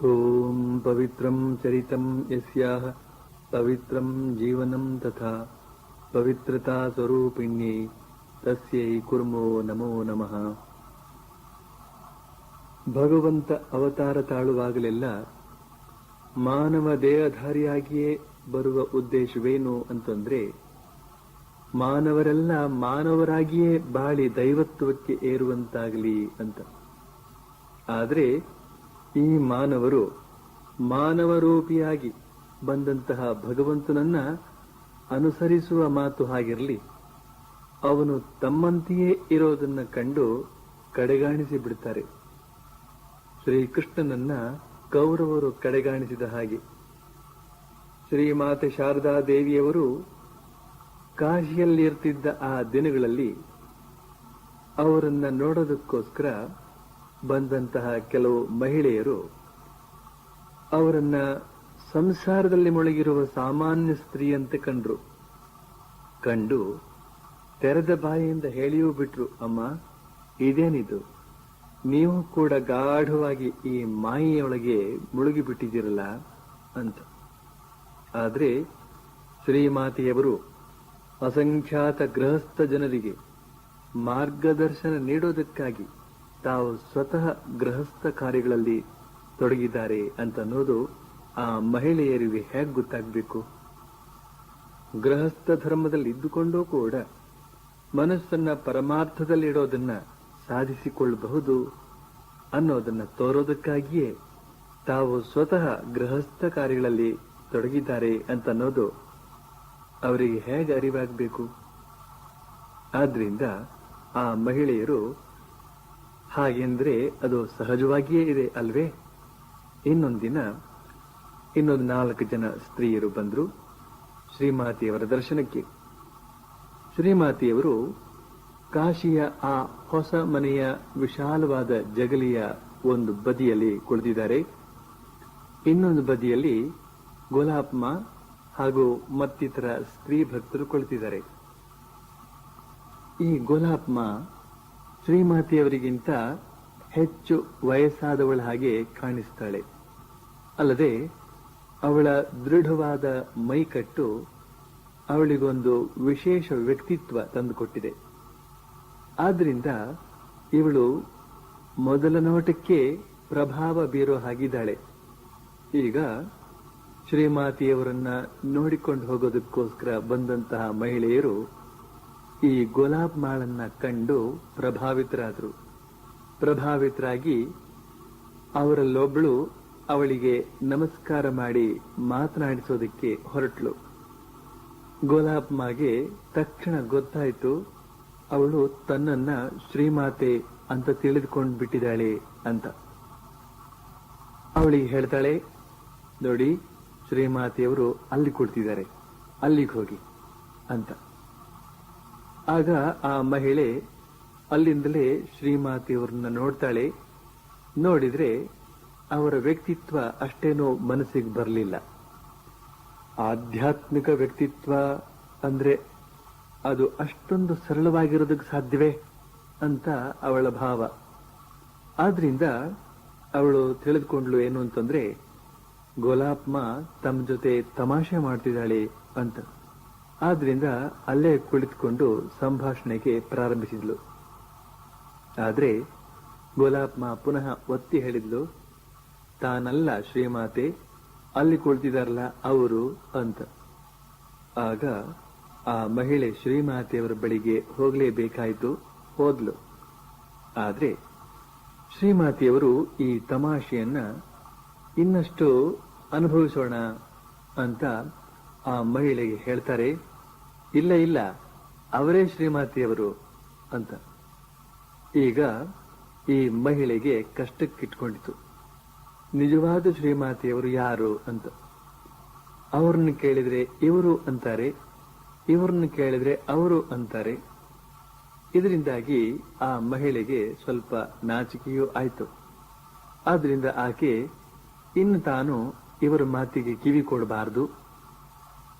ಓಂ ಪವಿತ್ರಂ ಚರಿತಂ ಯಸ್ಯಾಹ ಪವಿತ್ರಂ ಜೀವನಂ ತಥಾ ಪವಿತ್ರತಾ ಸ್ವರೂಪಿಣ್ಯೈ ತಸ್ಯೈ ಕುರ್ಮೋ ನಮೋ ನಮಃ. ಭಗವಂತ ಅವತಾರ ತಾಳುವಾಗಲೆಲ್ಲ ಮಾನವ ದೇಹಧಾರಿಯಾಗಿಯೇ ಬರುವ ಉದ್ದೇಶವೇನು ಅಂತಂದ್ರೆ, ಮಾನವರೆಲ್ಲ ಮಾನವರಾಗಿಯೇ ಬಾಳಿ ದೈವತ್ವಕ್ಕೆ ಏರುವಂತಾಗಲಿ ಅಂತ. ಆದರೆ ಈ ಮಾನವರು ಮಾನವರೂಪಿಯಾಗಿ ಬಂದಂತಹ ಭಗವಂತನನ್ನ ಅನುಸರಿಸುವ ಮಾತು ಹಾಗಿರಲಿ, ಅವನು ತಮ್ಮಂತೆಯೇ ಇರೋದನ್ನ ಕಂಡು ಕಡೆಗಾಣಿಸಿ ಬಿಡ್ತಾರೆ. ಶ್ರೀಕೃಷ್ಣನನ್ನ ಕೌರವರು ಕಡೆಗಾಣಿಸಿದ ಹಾಗೆ ಶ್ರೀಮಾತೆ ಶಾರದಾ ದೇವಿಯವರು ಕಾಶಿಯಲ್ಲಿರ್ತಿದ್ದ ಆ ದಿನಗಳಲ್ಲಿ ಅವರನ್ನ ನೋಡೋದಕ್ಕೋಸ್ಕರ ಬಂದಂತಹ ಕೆಲವು ಮಹಿಳೆಯರು ಅವರನ್ನ ಸಂಸಾರದಲ್ಲಿ ಮುಳುಗಿರುವ ಸಾಮಾನ್ಯ ಸ್ತ್ರೀಯಂತೆ ಕಂಡು ತೆರೆದ ಬಾಯಿಯಿಂದ ಹೇಳಿಯೂ ಬಿಟ್ರು, ಅಮ್ಮ ಇದೇನಿದು, ನೀವು ಕೂಡ ಗಾಢವಾಗಿ ಈ ಮಾಯೆಯೊಳಗೆ ಮುಳುಗಿಬಿಟ್ಟಿದ್ದೀರಲ್ಲ ಅಂತ. ಆದ್ರೆ ಶ್ರೀಮಾತೆಯವರು ಅಸಂಖ್ಯಾತ ಗೃಹಸ್ಥ ಜನರಿಗೆ ಮಾರ್ಗದರ್ಶನ ನೀಡೋದಕ್ಕಾಗಿ ತಾವು ಸ್ವತಃ ಗೃಹಸ್ಥ ಕಾರ್ಯಗಳಲ್ಲಿ ತೊಡಗಿದ್ದಾರೆ ಅಂತ ಅನ್ನೋದು ಆ ಮಹಿಳೆಯರಿಗೆ ಹೇಗೆ ಗೊತ್ತಾಗಬೇಕು? ಗೃಹಸ್ಥ ಧರ್ಮದಲ್ಲಿ ಇದ್ದುಕೊಂಡೂ ಕೂಡ ಮನಸ್ಸನ್ನ ಪರಮಾರ್ಥದಲ್ಲಿಡೋದನ್ನ ಸಾಧಿಸಿಕೊಳ್ಳಬಹುದು ಅನ್ನೋದನ್ನ ತೋರೋದಕ್ಕಾಗಿಯೇ ತಾವು ಸ್ವತಃ ಗೃಹಸ್ಥ ಕಾರ್ಯಗಳಲ್ಲಿ ತೊಡಗಿದ್ದಾರೆ ಅಂತ ಅನ್ನೋದು ಅವರಿಗೆ ಹೇಗೆ ಅರಿವಾಗಬೇಕು? ಆದ್ರಿಂದ ಆ ಮಹಿಳೆಯರು ಹಾಗೆಂದ್ರೆ ಅದು ಸಹಜವಾಗಿಯೇ ಇದೆ ಅಲ್ವೇ? ಇನ್ನೊಂದಿನ ಇನ್ನೊಂದು 4 ಜನ ಸ್ತ್ರೀಯರು ಬಂದ್ರು ಶ್ರೀಮಾತೆಯವರ ದರ್ಶನಕ್ಕೆ. ಶ್ರೀಮಾತೆಯವರು ಕಾಶಿಯ ಆ ಹೊಸ ಮನೆಯ ವಿಶಾಲವಾದ ಜಗಲಿಯ ಒಂದು ಬದಿಯಲ್ಲಿ ಕುಳಿತಿದ್ದಾರೆ. ಇನ್ನೊಂದು ಬದಿಯಲ್ಲಿ ಗೋಲಾಪ್ಮ ಹಾಗೂ ಮತ್ತಿತರ ಸ್ತ್ರೀ ಭಕ್ತರು ಕುಳಿತಿದ್ದಾರೆ. ಈ ಗೋಲಾಪ್ಮ ಶ್ರೀಮಾತೆಯವರಿಗಿಂತ ಹೆಚ್ಚು ವಯಸ್ಸಾದವಳ ಹಾಗೆ ಕಾಣಿಸ್ತಾಳೆ. ಅಲ್ಲದೆ ಅವಳ ದೃಢವಾದ ಮೈಕಟ್ಟು ಅವಳಿಗೊಂದು ವಿಶೇಷ ವ್ಯಕ್ತಿತ್ವ ತಂದುಕೊಟ್ಟಿದೆ. ಆದ್ರಿಂದ ಇವಳು ಮೊದಲ ನೋಟಕ್ಕೆ ಪ್ರಭಾವ ಬೀರೋ ಹಾಗಿದ್ದಾಳೆ. ಈಗ ಶ್ರೀಮಾತೆಯವರನ್ನ ನೋಡಿಕೊಂಡು ಹೋಗೋದಕ್ಕೋಸ್ಕರ ಬಂದಂತಹ ಮಹಿಳೆಯರು ಈ ಗೋಲಾಬ್ ಮಾಳನ್ನ ಕಂಡು ಪ್ರಭಾವಿತರಾಗಿ ಅವರಲ್ಲೊಬ್ಬಳು ಅವಳಿಗೆ ನಮಸ್ಕಾರ ಮಾಡಿ ಮಾತನಾಡಿಸೋದಕ್ಕೆ ಹೊರಟ್ಲು. ಗೋಲಾಬ್ ಮಾಗೆ ತಕ್ಷಣ ಗೊತ್ತಾಯ್ತು ಅವಳು ತನ್ನನ್ನ ಶ್ರೀಮಾತೆ ಅಂತ ತಿಳಿದುಕೊಂಡು ಬಿಟ್ಟಿದ್ದಾಳೆ ಅಂತ. ಅವಳಿಗೆ ಹೇಳ್ತಾಳೆ, ನೋಡಿ ಶ್ರೀಮಾತೆಯವರು ಅಲ್ಲಿ ಕುಳಿತಿದ್ದಾರೆ, ಅಲ್ಲಿಗೆ ಹೋಗಿ ಅಂತ. ಆಗ ಆ ಮಹಿಳೆ ಅಲ್ಲಿಂದಲೇ ಶ್ರೀಮಾತೆಯವರನ್ನ ನೋಡ್ತಾಳೆ. ನೋಡಿದ್ರೆ ಅವರ ವ್ಯಕ್ತಿತ್ವ ಅಷ್ಟೇನೋ ಮನಸ್ಸಿಗೆ ಬರಲಿಲ್ಲ. ಆಧ್ಯಾತ್ಮಿಕ ವ್ಯಕ್ತಿತ್ವ ಅಂದ್ರೆ ಅದು ಅಷ್ಟೊಂದು ಸರಳವಾಗಿರೋದಕ್ಕೆ ಸಾಧ್ಯವೇ ಅಂತ ಅವಳ ಭಾವ. ಆದ್ರಿಂದ ಅವಳು ತಿಳಿದುಕೊಂಡ್ಲು ಏನು ಅಂತಂದ್ರೆ, ಗೋಲಾಪ್ಮ ತಮ್ಮ ಜೊತೆ ತಮಾಷೆ ಮಾಡ್ತಿದ್ದಾಳೆ ಅಂತ. ಆದ್ರಿಂದ ಅಲ್ಲೇ ಕುಳಿತುಕೊಂಡು ಸಂಭಾಷಣೆಗೆ ಪ್ರಾರಂಭಿಸಿದ್ಲು. ಆದ್ರೆ ಗೋಲಾಪ್ಮ ಪುನಃ ಒತ್ತಿ ಹೇಳಿದ್ಲು, ತಾನಲ್ಲ ಶ್ರೀಮಾತೆ, ಅಲ್ಲಿ ಕುಳಿತಿದಾರಲ್ಲ ಅವರು ಅಂತ. ಆಗ ಆ ಮಹಿಳೆ ಶ್ರೀಮಾತೆಯವರ ಬಳಿಗೆ ಹೋಗಲೇಬೇಕಾಯ್ತು, ಹೋದ್ಲು. ಆದ್ರೆ ಶ್ರೀಮಾತೆಯವರು ಈ ತಮಾಷೆಯನ್ನ ಇನ್ನಷ್ಟು ಅನುಭವಿಸೋಣ ಅಂತ ಆ ಮಹಿಳೆಗೆ ಹೇಳ್ತಾರೆ. ಇಲ್ಲ ಅವರೇ ಶ್ರೀಮಾತೆಯವರು ಅಂತ. ಈಗ ಈ ಮಹಿಳೆಗೆ ಕಷ್ಟಕ್ಕಿಟ್ಕೊಂಡಿತು, ನಿಜವಾದ ಶ್ರೀಮಾತೆಯವರು ಯಾರು ಅಂತ. ಅವ್ರನ್ನ ಕೇಳಿದ್ರೆ ಇವರು ಅಂತಾರೆ, ಇವ್ರನ್ನ ಕೇಳಿದ್ರೆ ಅವರು ಅಂತಾರೆ. ಇದರಿಂದಾಗಿ ಆ ಮಹಿಳೆಗೆ ಸ್ವಲ್ಪ ನಾಚಿಕೆಯೂ ಆಯ್ತು. ಆದ್ರಿಂದ ಆಕೆ ಇನ್ನು ತಾನು ಇವರ ಮಾತಿಗೆ ಕಿವಿ ಕೊಡಬಾರದು,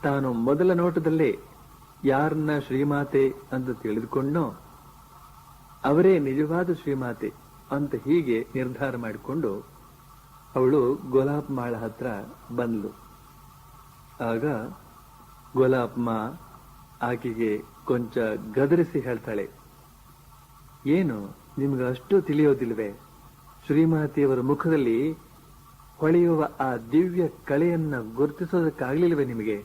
ತಾನು ಮೊದಲ ನೋಟದಲ್ಲೇ ಯಾರನ್ನ ಶ್ರೀಮಾತೆ ಅಂತ ತಿಳಿದುಕೊಂಡೋ ಅವರೇ ನಿಜವಾದ ಶ್ರೀಮಾತೆ ಅಂತ ಹೀಗೆ ನಿರ್ಧಾರ ಮಾಡಿಕೊಂಡು ಅವಳು ಗೋಲಾಪ್ ಮಾಳ ಹತ್ರ ಬಂದ್ಲು. ಆಗ ಗೋಲಾಪ್ ಮಾ ಆಕೆಗೆ ಕೊಂಚ ಗದರಿಸಿ ಹೇಳ್ತಾಳೆ, ಏನು ನಿಮ್ಗೆ ಅಷ್ಟು ತಿಳಿಯೋದಿಲ್ವೇ? ಶ್ರೀಮಾತೆಯವರ ಮುಖದಲ್ಲಿ ಹೊಳೆಯುವ ಆ ದಿವ್ಯ ಕಳೆಯನ್ನ ಗುರುತಿಸೋದಕ್ಕಾಗ್ಲಿಲ್ವೇ ನಿಮಗೆ?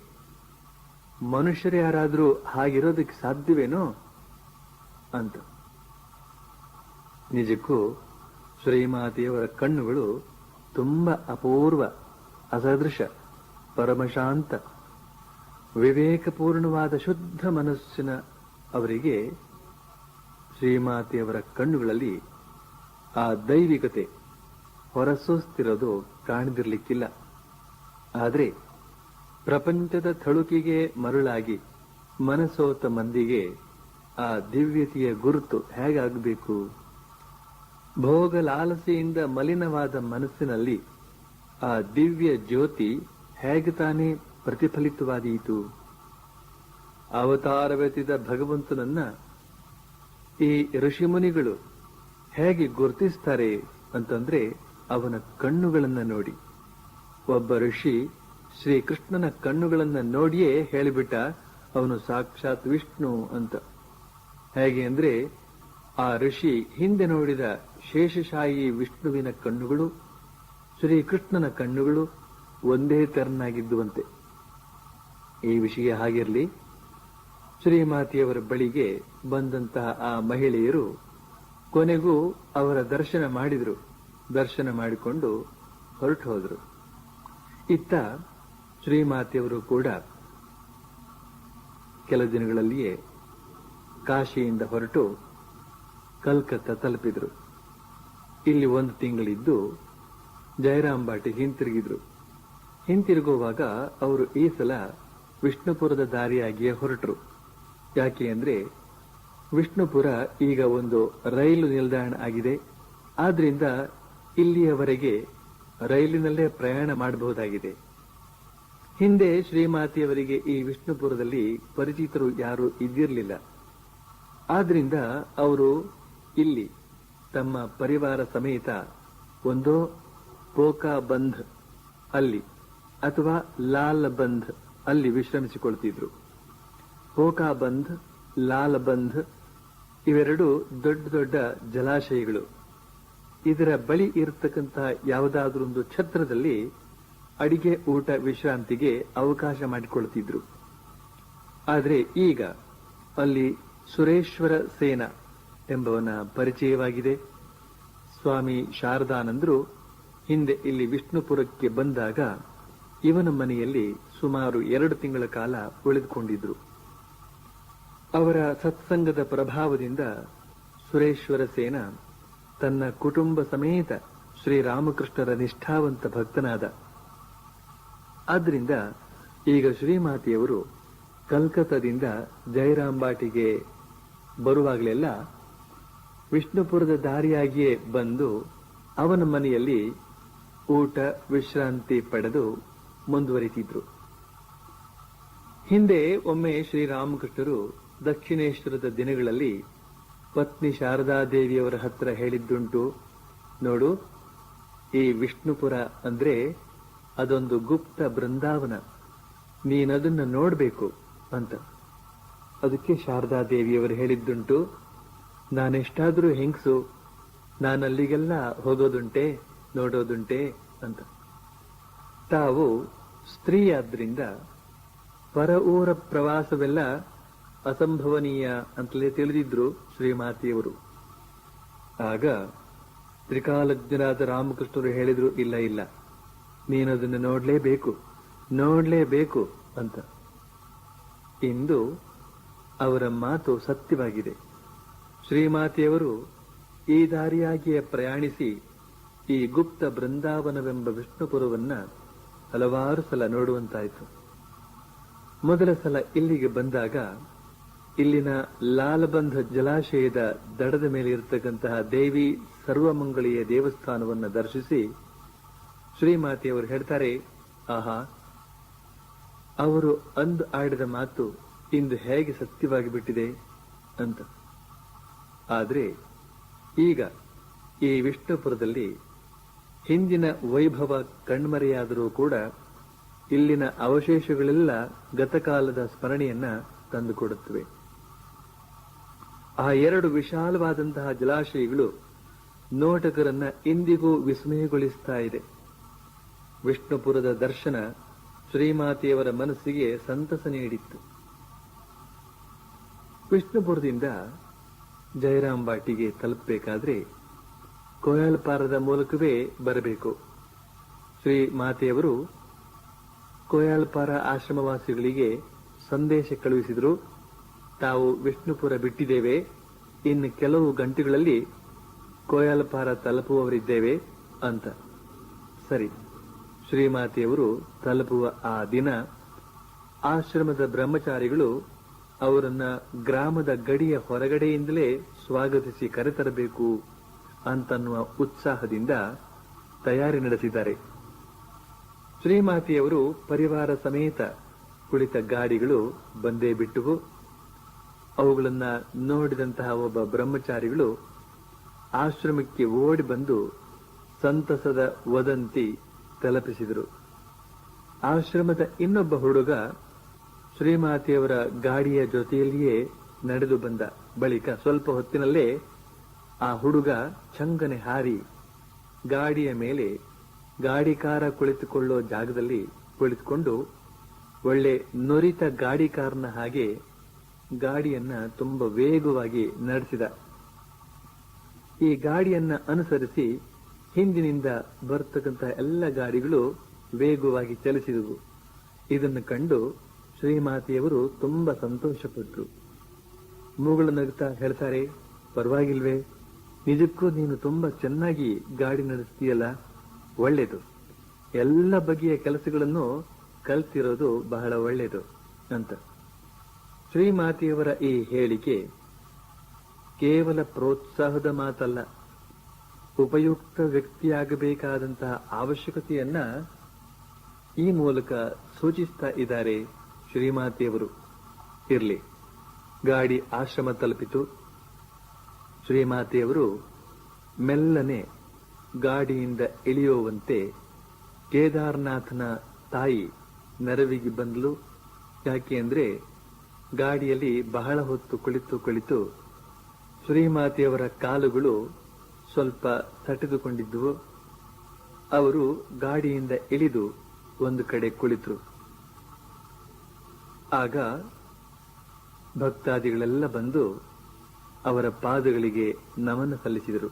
ಮನುಷ್ಯರು ಯಾರಾದ್ರೂ ಹಾಗಿರೋದಕ್ಕೆ ಸಾಧ್ಯವೇನೋ ಅಂತ. ನಿಜಕ್ಕೂ ಶ್ರೀಮಾತೆಯವರ ಕಣ್ಣುಗಳು ತುಂಬಾ ಅಪೂರ್ವ, ಅಸದೃಶ, ಪರಮಶಾಂತ, ವಿವೇಕಪೂರ್ಣವಾದ ಶುದ್ಧ ಮನಸ್ಸಿನ ಅವರಿಗೆ ಶ್ರೀಮಾತೆಯವರ ಕಣ್ಣುಗಳಲ್ಲಿ ಆ ದೈವಿಕತೆ ಹೊರಸೂಸ್ತಿರೋದು ಕಾಣದಿರ್ಲಿಕ್ಕಿಲ್ಲ. ಆದರೆ ಪ್ರಪಂಚದ ಥಳುಕಿಗೆ ಮರುಳಾಗಿ ಮನಸೋತ ಮಂದಿಗೆ ಆ ದಿವ್ಯತೆಯ ಗುರುತು ಹೇಗಾಗಬೇಕು? ಭೋಗ ಲಾಲಸೆಯಿಂದ ಮಲಿನವಾದ ಮನಸ್ಸಿನಲ್ಲಿ ಆ ದಿವ್ಯ ಜ್ಯೋತಿ ಹೇಗೆ ತಾನೇ ಪ್ರತಿಫಲಿತವಾದೀತು? ಅವತಾರವೆತ್ತಿದ ಭಗವಂತನನ್ನ ಈ ಋಷಿಮುನಿಗಳು ಹೇಗೆ ಗುರುತಿಸ್ತಾರೆ ಅಂತಂದ್ರೆ ಅವನ ಕಣ್ಣುಗಳನ್ನ ನೋಡಿ. ಒಬ್ಬ ಋಷಿ ಶ್ರೀಕೃಷ್ಣನ ಕಣ್ಣುಗಳನ್ನ ನೋಡಿಯೇ ಹೇಳಿಬಿಟ್ಟ ಅವನು ಸಾಕ್ಷಾತ್ ವಿಷ್ಣು ಅಂತ. ಹೇಗೆ ಅಂದ್ರೆ ಆ ಋಷಿ ಹಿಂದೆ ನೋಡಿದ ಶೇಷಶಾಹಿ ವಿಷ್ಣುವಿನ ಕಣ್ಣುಗಳು ಶ್ರೀಕೃಷ್ಣನ ಕಣ್ಣುಗಳು ಒಂದೇ ತೆರನಾಗಿದ್ದುವಂತೆ. ಈ ವಿಷಯ ಹಾಗಿರಲಿ, ಶ್ರೀಮಾತೆಯವರ ಬಳಿಗೆ ಬಂದಂತಹ ಆ ಮಹಿಳೆಯರು ಕೊನೆಗೂ ಅವರ ದರ್ಶನ ಮಾಡಿದ್ರು. ದರ್ಶನ ಮಾಡಿಕೊಂಡು ಹೊರಟು ಹೋದ್ರು. ಇತ್ತ ಶ್ರೀಮಾತೆಯವರು ಕೂಡ ಕೆಲ ದಿನಗಳಲ್ಲಿಯೇ ಕಾಶಿಯಿಂದ ಹೊರಟು ಕಲ್ಕತ್ತಾ ತಲುಪಿದ್ರು. ಇಲ್ಲಿ 1 ತಿಂಗಳಿದ್ದು ಜಯರಾಂಬಾಟಿಗೆ ಹಿಂತಿರುಗಿದ್ರು. ಹಿಂತಿರುಗುವಾಗ ಅವರು ಈ ಸಲ ವಿಷ್ಣುಪುರದ ದಾರಿಯಾಗಿಯೇ ಹೊರಟರು. ಯಾಕೆ ಅಂದ್ರೆ ವಿಷ್ಣುಪುರ ಈಗ ಒಂದು ರೈಲು ನಿಲ್ದಾಣ ಆಗಿದೆ. ಆದ್ರಿಂದ ಇಲ್ಲಿಯವರೆಗೆ ರೈಲಿನಲ್ಲೇ ಪ್ರಯಾಣ ಮಾಡಬಹುದಾಗಿದೆ. ಹಿಂದೆ ಶ್ರೀಮಾತೆಯವರಿಗೆ ಈ ವಿಷ್ಣುಪುರದಲ್ಲಿ ಪರಿಚಿತರು ಯಾರು ಇದ್ದಿರಲಿಲ್ಲ. ಆದ್ರಿಂದ ಅವರು ಇಲ್ಲಿ ತಮ್ಮ ಪರಿವಾರ ಸಮೇತ ಒಂದೋ ಪೋಕಾ ಬಂಧ್ ಅಲ್ಲಿ ಅಥವಾ ಲಾಲ್ ಬಂಧ್ ಅಲ್ಲಿ ವಿಶ್ರಮಿಸಿಕೊಳ್ತಿದ್ರು. ಪೋಕಾ ಬಂಧ್, ಲಾಲ್ ಬಂಧ್ ಇವೆರಡು ದೊಡ್ಡ ದೊಡ್ಡ ಜಲಾಶಯಗಳು. ಇದರ ಬಳಿ ಇರತಕ್ಕಂತಹ ಯಾವುದಾದ್ರೊಂದು ಛತ್ರದಲ್ಲಿ ಅಡಿಗೆ, ಊಟ, ವಿಶ್ರಾಂತಿಗೆ ಅವಕಾಶ ಮಾಡಿಕೊಳ್ತಿದ್ರು. ಆದರೆ ಈಗ ಅಲ್ಲಿ ಸುರೇಶ್ವರ ಸೇನ ಎಂಬವನ ಪರಿಚಯವಾಗಿದೆ. ಸ್ವಾಮಿ ಶಾರದಾನಂದರು ಹಿಂದೆ ಇಲ್ಲಿ ವಿಷ್ಣುಪುರಕ್ಕೆ ಬಂದಾಗ ಇವನ ಮನೆಯಲ್ಲಿ ಸುಮಾರು 2 ತಿಂಗಳ ಕಾಲ ಉಳಿದುಕೊಂಡಿದ್ರು. ಅವರ ಸತ್ಸಂಗದ ಪ್ರಭಾವದಿಂದ ಸುರೇಶ್ವರ ಸೇನ ತನ್ನ ಕುಟುಂಬ ಸಮೇತ ಶ್ರೀರಾಮಕೃಷ್ಣರ ನಿಷ್ಠಾವಂತ ಭಕ್ತನಾದ. ಆದ್ರಿಂದ ಈಗ ಶ್ರೀಮಾತೆಯವರು ಕಲ್ಕತ್ತಾದಿಂದ ಜಯರಾಂಬಾಟಿಗೆ ಬರುವಾಗಲೆಲ್ಲ ವಿಷ್ಣುಪುರದ ದಾರಿಯಾಗಿಯೇ ಬಂದು ಅವನ ಮನೆಯಲ್ಲಿ ಊಟ, ವಿಶ್ರಾಂತಿ ಪಡೆದು ಮುಂದುವರಿತಿದ್ರು. ಹಿಂದೆ ಒಮ್ಮೆ ಶ್ರೀರಾಮಕೃಷ್ಣರು ದಕ್ಷಿಣೇಶ್ವರದ ದಿನಗಳಲ್ಲಿ ಪತ್ನಿ ಶಾರದಾದೇವಿಯವರ ಹತ್ರ ಹೇಳಿದ್ದುಂಟು, ನೋಡು, ಈ ವಿಷ್ಣುಪುರ ಅಂದ್ರೆ ಅದೊಂದು ಗುಪ್ತ ಬೃಂದಾವನ, ನೀನದನ್ನ ನೋಡ್ಬೇಕು ಅಂತ. ಅದಕ್ಕೆ ಶಾರದಾದೇವಿಯವರು ಹೇಳಿದ್ದುಂಟು, ನಾನೆಷ್ಟಾದ್ರೂ ಹೆಂಗಸು, ನಾನಲ್ಲಿಗೆಲ್ಲ ಹೋಗೋದುಂಟೆ, ನೋಡೋದುಂಟೆ ಅಂತ. ತಾವು ಸ್ತ್ರೀಯಾದ್ರಿಂದ ಪರ ಊರ ಪ್ರವಾಸವೆಲ್ಲ ಅಸಂಭವನೀಯ ಅಂತಲೇ ತಿಳಿದಿದ್ರು ಶ್ರೀಮಾತೆಯವರು. ಆಗ ತ್ರಿಕಾಲಜ್ಞರಾದ ರಾಮಕೃಷ್ಣರು ಹೇಳಿದ್ರು, ಇಲ್ಲ ಇಲ್ಲ, ನೀನದನ್ನು ನೋಡ್ಲೇಬೇಕು, ನೋಡ್ಲೇಬೇಕು ಅಂತ. ಇಂದು ಅವರ ಮಾತು ಸತ್ಯವಾಗಿದೆ. ಶ್ರೀಮಾತೆಯವರು ಈ ದಾರಿಯಾಗಿಯೇ ಪ್ರಯಾಣಿಸಿ ಈ ಗುಪ್ತ ಬೃಂದಾವನವೆಂಬ ವಿಷ್ಣುಪುರವನ್ನ ಹಲವಾರು ಸಲ ನೋಡುವಂತಾಯಿತು. ಮೊದಲ ಸಲ ಇಲ್ಲಿಗೆ ಬಂದಾಗ ಇಲ್ಲಿನ ಲಾಲಬಂಧ ಜಲಾಶಯದ ದಡದ ಮೇಲೆ ಇರತಕ್ಕಂತಹ ದೇವಿ ಸರ್ವಮಂಗಳಿಯ ದೇವಸ್ಥಾನವನ್ನು ದರ್ಶಿಸಿ ಶ್ರೀಮಾತೆಯವರು ಹೇಳ್ತಾರೆ, ಆಹಾ, ಅವರು ಅಂದು ಆಡಿದ ಮಾತು ಇಂದು ಹೇಗೆ ಸತ್ಯವಾಗಿ ಬಿಟ್ಟಿದೆ ಅಂತ. ಆದ್ರೆ ಈಗ ಈ ವಿಷ್ಣುಪುರದಲ್ಲಿ ಹಿಂದಿನ ವೈಭವ ಕಣ್ಮರೆಯಾದರೂ ಕೂಡ ಇಲ್ಲಿನ ಅವಶೇಷಗಳೆಲ್ಲ ಗತಕಾಲದ ಸ್ಮರಣೆಯನ್ನ ತಂದುಕೊಡುತ್ತವೆ. ಆ ಎರಡು ವಿಶಾಲವಾದಂತಹ ಜಲಾಶಯಗಳು ನೋಟಕರನ್ನ ಇಂದಿಗೂ ವಿಸ್ಮಯಗೊಳಿಸ್ತಾ ಇದೆ. ವಿಷ್ಣುಪುರದ ದರ್ಶನ ಶ್ರೀಮಾತೆಯವರ ಮನಸ್ಸಿಗೆ ಸಂತಸ ನೀಡಿತ್ತು. ವಿಷ್ಣುಪುರದಿಂದ ಜಯರಾಂಬಾಟಿಗೆ ತಲುಪಬೇಕಾದ್ರೆ ಕೋಯಾಲ್ಪಾರದ ಮೂಲಕವೇ ಬರಬೇಕು. ಶ್ರೀಮಾತೆಯವರು ಕೋಯಾಲ್ಪಾರ ಆಶ್ರಮವಾಸಿಗಳಿಗೆ ಸಂದೇಶ ಕಳುಹಿಸಿದರು. ತಾವು ವಿಷ್ಣುಪುರ ಬಿಟ್ಟಿದ್ದೇವೆ, ಇನ್ನು ಕೆಲವು ಗಂಟೆಗಳಲ್ಲಿ ಕೋಯಾಲ್ಪಾರ ತಲುಪುವವರಿದ್ದೇವೆ ಅಂತ. ಸರಿ, ಶ್ರೀಮಾತೆಯವರು ತಲುಪುವ ಆ ದಿನ ಆಶ್ರಮದ ಬ್ರಹ್ಮಚಾರಿಗಳು ಅವರನ್ನ ಗ್ರಾಮದ ಗಡಿಯ ಹೊರಗಡೆಯಿಂದಲೇ ಸ್ವಾಗತಿಸಿ ಕರೆತರಬೇಕು ಅಂತನ್ನುವ ಉತ್ಸಾಹದಿಂದ ತಯಾರಿ ನಡೆಸಿದ್ದಾರೆ. ಶ್ರೀಮಾತೆಯವರು ಪರಿವಾರ ಸಮೇತ ಕುಳಿತ ಗಾಡಿಗಳು ಬಂದೇ ಬಿಟ್ಟವು. ಅವುಗಳನ್ನ ನೋಡಿದಂತಹ ಒಬ್ಬ ಬ್ರಹ್ಮಚಾರಿಗಳು ಆಶ್ರಮಕ್ಕೆ ಓಡಿ ಬಂದು ಸಂತಸದ ವದಂತಿ ತಲುಪಿಸಿದರು. ಆಶ್ರಮದ ಇನ್ನೊಬ್ಬ ಹುಡುಗ ಶ್ರೀಮಾತೆಯವರ ಗಾಡಿಯ ಜೊತೆಯಲ್ಲಿಯೇ ನಡೆದು ಬಂದ. ಬಳಿಕ ಸ್ವಲ್ಪ ಹೊತ್ತಿನಲ್ಲೇ ಆ ಹುಡುಗ ಚಂಗನೆ ಹಾರಿ ಗಾಡಿಯ ಮೇಲೆ ಗಾಡಿಕಾರ ಕುಳಿತುಕೊಳ್ಳೋ ಜಾಗದಲ್ಲಿ ಕುಳಿತುಕೊಂಡು ಒಳ್ಳೆ ನುರಿತ ಗಾಡಿಕಾರನ ಹಾಗೆ ಗಾಡಿಯನ್ನ ತುಂಬ ವೇಗವಾಗಿ ನಡೆಸಿದ. ಈ ಗಾಡಿಯನ್ನ ಅನುಸರಿಸಿ ಹಿಂದಿನಿಂದ ಬರ್ತಕ್ಕಂಥ ಎಲ್ಲ ಗಾಡಿಗಳು ವೇಗವಾಗಿ ಚಲಿಸಿದವು. ಇದನ್ನು ಕಂಡು ಶ್ರೀಮಾತೆಯವರು ತುಂಬಾ ಸಂತೋಷಪಟ್ಟರು. ಮೂಗಳು ನಗುತ್ತಾ ಹೇಳ್ತಾರೆ, ಪರವಾಗಿಲ್ವೇ, ನಿಜಕ್ಕೂ ನೀನು ತುಂಬಾ ಚೆನ್ನಾಗಿ ಗಾಡಿ ನಡೆಸ್ತೀಯಲ್ಲ, ಒಳ್ಳೇದು. ಎಲ್ಲ ಬಗೆಯ ಕೆಲಸಗಳನ್ನು ಕಲ್ತಿರೋದು ಬಹಳ ಒಳ್ಳೇದು ಅಂತ. ಶ್ರೀಮಾತೆಯವರ ಈ ಹೇಳಿಕೆ ಕೇವಲ ಪ್ರೋತ್ಸಾಹದ ಮಾತಲ್ಲ, ಉಪಯುಕ್ತ ವ್ಯಕ್ತಿಯಾಗಬೇಕಾದಂತಹ ಅವಶ್ಯಕತೆಯನ್ನ ಈ ಮೂಲಕ ಸೂಚಿಸ್ತಾ ಇದ್ದಾರೆ ಶ್ರೀಮಾತೆಯವರು. ಇರ್ಲಿ, ಗಾಡಿ ಆಶ್ರಮ ತಲುಪಿತು. ಶ್ರೀಮಾತೆಯವರು ಮೆಲ್ಲನೆ ಗಾಡಿಯಿಂದ ಇಳಿಯುವಂತೆ ಕೇದಾರನಾಥನ ತಾಯಿ ನೆರವಿಗೆ ಬಂದಳು. ಯಾಕೆ ಅಂದ್ರೆ ಗಾಡಿಯಲ್ಲಿ ಬಹಳ ಹೊತ್ತು ಕುಳಿತು ಶ್ರೀಮಾತೆಯವರ ಕಾಲುಗಳು ಸ್ವಲ್ಪ ತಟೆದುಕೊಂಡಿದ್ದುವು. ಅವರು ಗಾಡಿಯಿಂದ ಇಳಿದು ಒಂದು ಕಡೆ ಕುಳಿತರು. ಆಗ ಭಕ್ತಾದಿಗಳೆಲ್ಲ ಬಂದು ಅವರ ಪಾದಗಳಿಗೆ ನಮನ ಸಲ್ಲಿಸಿದರು.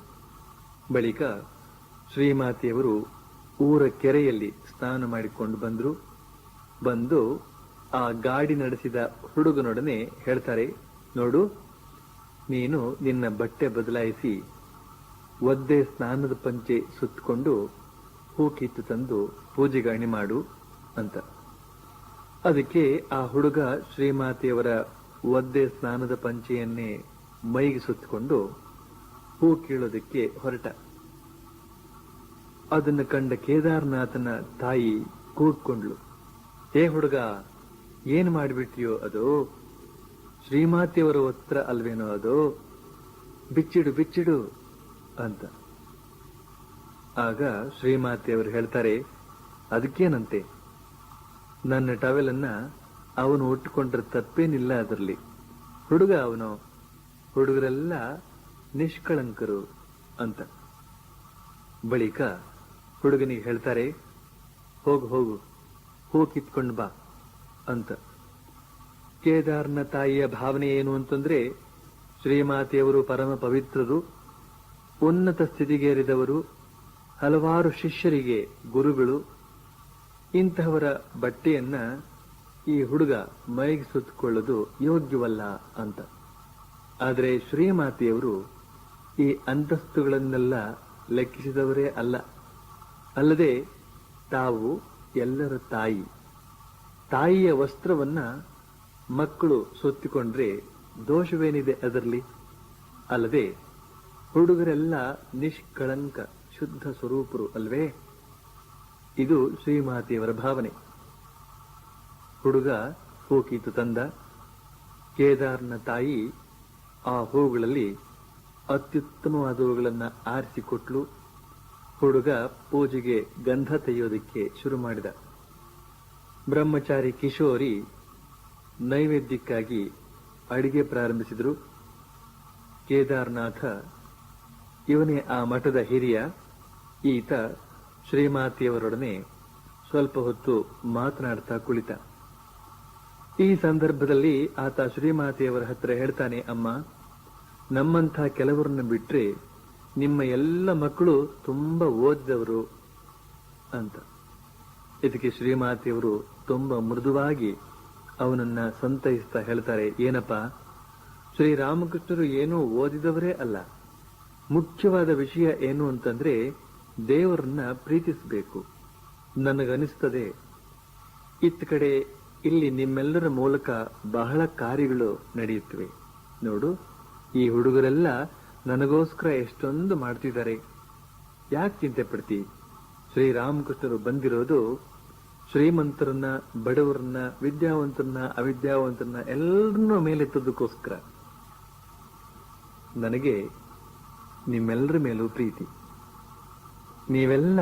ಬಳಿಕ ಶ್ರೀಮಾತೆಯವರು ಊರ ಕೆರೆಯಲ್ಲಿ ಸ್ನಾನ ಮಾಡಿಕೊಂಡು ಬಂದು ಆ ಗಾಡಿ ನಡೆಸಿದ ಹುಡುಗನೊಡನೆ ಹೇಳ್ತಾರೆ, ನೋಡು, ನೀನು ನಿನ್ನ ಬಟ್ಟೆ ಬದಲಾಯಿಸಿ ಒದ್ದೆ ಸ್ನಾನದ ಪಂಚೆ ಸುತ್ತಕೊಂಡು ಹೂ ಕಿತ್ತು ತಂದು ಪೂಜೆಗಾಣಿ ಮಾಡು ಅಂತ. ಅದಕ್ಕೆ ಆ ಹುಡುಗ ಶ್ರೀಮಾತೆಯವರ ಒದ್ದೆ ಸ್ನಾನದ ಪಂಚೆಯನ್ನೇ ಮೈಗೆ ಸುತ್ತಕೊಂಡು ಹೂ ಕೀಳೋದಕ್ಕೆ ಹೊರಟ. ಅದನ್ನು ಕಂಡ ಕೇದಾರನಾಥನ ತಾಯಿ ಕೂಗ್ಕೊಂಡ್ಲು, ಹೇ ಹುಡುಗ, ಏನ್ ಮಾಡಿಬಿಟ್ಟಿಯೋ ಅದು? ಶ್ರೀಮಾತೆಯವರ ವಸ್ತ್ರ ಅಲ್ವೇನೋ ಅದು? ಬಿಚ್ಚಿಡು ಅಂತ. ಆಗ ಶ್ರೀಮಾತೆಯವರು ಹೇಳ್ತಾರೆ, ಅದಕ್ಕೇನಂತೆ, ನನ್ನ ಟವೆಲ್ ಅನ್ನ ಅವನು ಉಟ್ಟುಕೊಂಡ್ರೆ ತಪ್ಪೇನಿಲ್ಲ ಅದರಲ್ಲಿ. ಹುಡುಗ ಅವನು, ಹುಡುಗರೆಲ್ಲ ನಿಷ್ಕಳಂಕರು ಅಂತ. ಬಳಿಕ ಹುಡುಗನಿಗೆ ಹೇಳ್ತಾರೆ, ಹೋಗು ಹೂ ಕಿತ್ಕೊಂಡು ಬಾ ಅಂತ. ಕೇದಾರನ ತಾಯಿಯ ಭಾವನೆ ಏನು ಅಂತಂದ್ರೆ, ಶ್ರೀಮಾತೆಯವರು ಪರಮ ಪವಿತ್ರರು, ಉನ್ನತ ಸ್ಥಿತಿಗೇರಿದವರು, ಹಲವಾರು ಶಿಷ್ಯರಿಗೆ ಗುರುಗಳು. ಇಂತಹವರ ಬಟ್ಟೆಯನ್ನ ಈ ಹುಡುಗ ಮೈಗೆ ಸುತ್ತಕೊಳ್ಳೋದು ಯೋಗ್ಯವಲ್ಲ ಅಂತ. ಆದರೆ ಶ್ರೀಮಾತೆಯವರು ಈ ಅಂತಸ್ತುಗಳನ್ನೆಲ್ಲ ಲೆಕ್ಕಿಸಿದವರೇ ಅಲ್ಲ. ಅಲ್ಲದೆ ತಾವು ಎಲ್ಲರ ತಾಯಿಯ ವಸ್ತ್ರವನ್ನ ಮಕ್ಕಳು ಸುತ್ತಿಕೊಂಡ್ರೆ ದೋಷವೇನಿದೆ ಅದರಲ್ಲಿ? ಅಲ್ಲದೆ ಹುಡುಗರೆಲ್ಲ ನಿಷ್ಕಳಂಕ ಶುದ್ಧ ಸ್ವರೂಪರು ಅಲ್ವೇ? ಇದು ಶ್ರೀಮಾತೆಯವರ ಭಾವನೆ. ಹುಡುಗ ಹೂ ಕಿತ್ತು ತಂದ. ಕೇದಾರನ ತಾಯಿ ಆ ಹೂಗಳಲ್ಲಿ ಅತ್ಯುತ್ತಮವಾದವುಗಳನ್ನ ಆರಿಸಿಕೊಟ್ಲು. ಹುಡುಗ ಪೂಜೆಗೆ ಗಂಧ ತೆಗೆಯೋದಕ್ಕೆ ಶುರು ಮಾಡಿದ. ಬ್ರಹ್ಮಚಾರಿ ಕಿಶೋರಿ ನೈವೇದ್ಯಕ್ಕಾಗಿ ಅಡಿಗೆ ಪ್ರಾರಂಭಿಸಿದ್ರು. ಕೇದಾರನಾಥ ಇವನೇ ಆ ಮಠದ ಹಿರಿಯ. ಈತ ಶ್ರೀಮಾತೆಯವರೊಡನೆ ಸ್ವಲ್ಪ ಹೊತ್ತು ಮಾತನಾಡ್ತಾ ಕುಳಿತ. ಈ ಸಂದರ್ಭದಲ್ಲಿ ಆತ ಶ್ರೀಮಾತೆಯವರ ಹತ್ರ ಹೇಳ್ತಾನೆ, ಅಮ್ಮ, ನಮ್ಮಂಥ ಕೆಲವರನ್ನ ಬಿಟ್ರೆ ನಿಮ್ಮ ಎಲ್ಲ ಮಕ್ಕಳು ತುಂಬಾ ಓದಿದವರು ಅಂತ. ಇದಕ್ಕೆ ಶ್ರೀಮಾತೆಯವರು ತುಂಬಾ ಮೃದುವಾಗಿ ಅವನನ್ನ ಸಂತೈಸ್ತಾ ಹೇಳ್ತಾರೆ, ಏನಪ್ಪಾ, ಶ್ರೀರಾಮಕೃಷ್ಣರು ಏನೂ ಓದಿದವರೇ ಅಲ್ಲ. ಮುಖ್ಯವಾದ ವಿಷಯ ಏನು ಅಂತಂದ್ರೆ ದೇವರನ್ನ ಪ್ರೀತಿಸಬೇಕು. ನನಗನಿಸ್ತದೆ ಇತ್ತ ಕಡೆ ಇಲ್ಲಿ ನಿಮ್ಮೆಲ್ಲರ ಮೂಲಕ ಬಹಳ ಕಾರ್ಯಗಳು ನಡೆಯುತ್ತವೆ. ನೋಡು, ಈ ಹುಡುಗರೆಲ್ಲ ನನಗೋಸ್ಕರ ಎಷ್ಟೊಂದು ಮಾಡ್ತಿದ್ದಾರೆ. ಯಾಕೆ ಚಿಂತೆ ಪಡ್ತಿ? ಶ್ರೀರಾಮಕೃಷ್ಣರು ಬಂದಿರೋದು ಶ್ರೀಮಂತರನ್ನ, ಬಡವರನ್ನ, ವಿದ್ಯಾವಂತರನ್ನ, ಅವಿದ್ಯಾವಂತರನ್ನ ಎಲ್ಲರನ್ನೂ ಮೇಲೆತ್ತೋದಕ್ಕೋಸ್ಕರ. ನನಗೆ ನಿಮ್ಮೆಲ್ಲರ ಮೇಲೂ ಪ್ರೀತಿ. ನೀವೆಲ್ಲ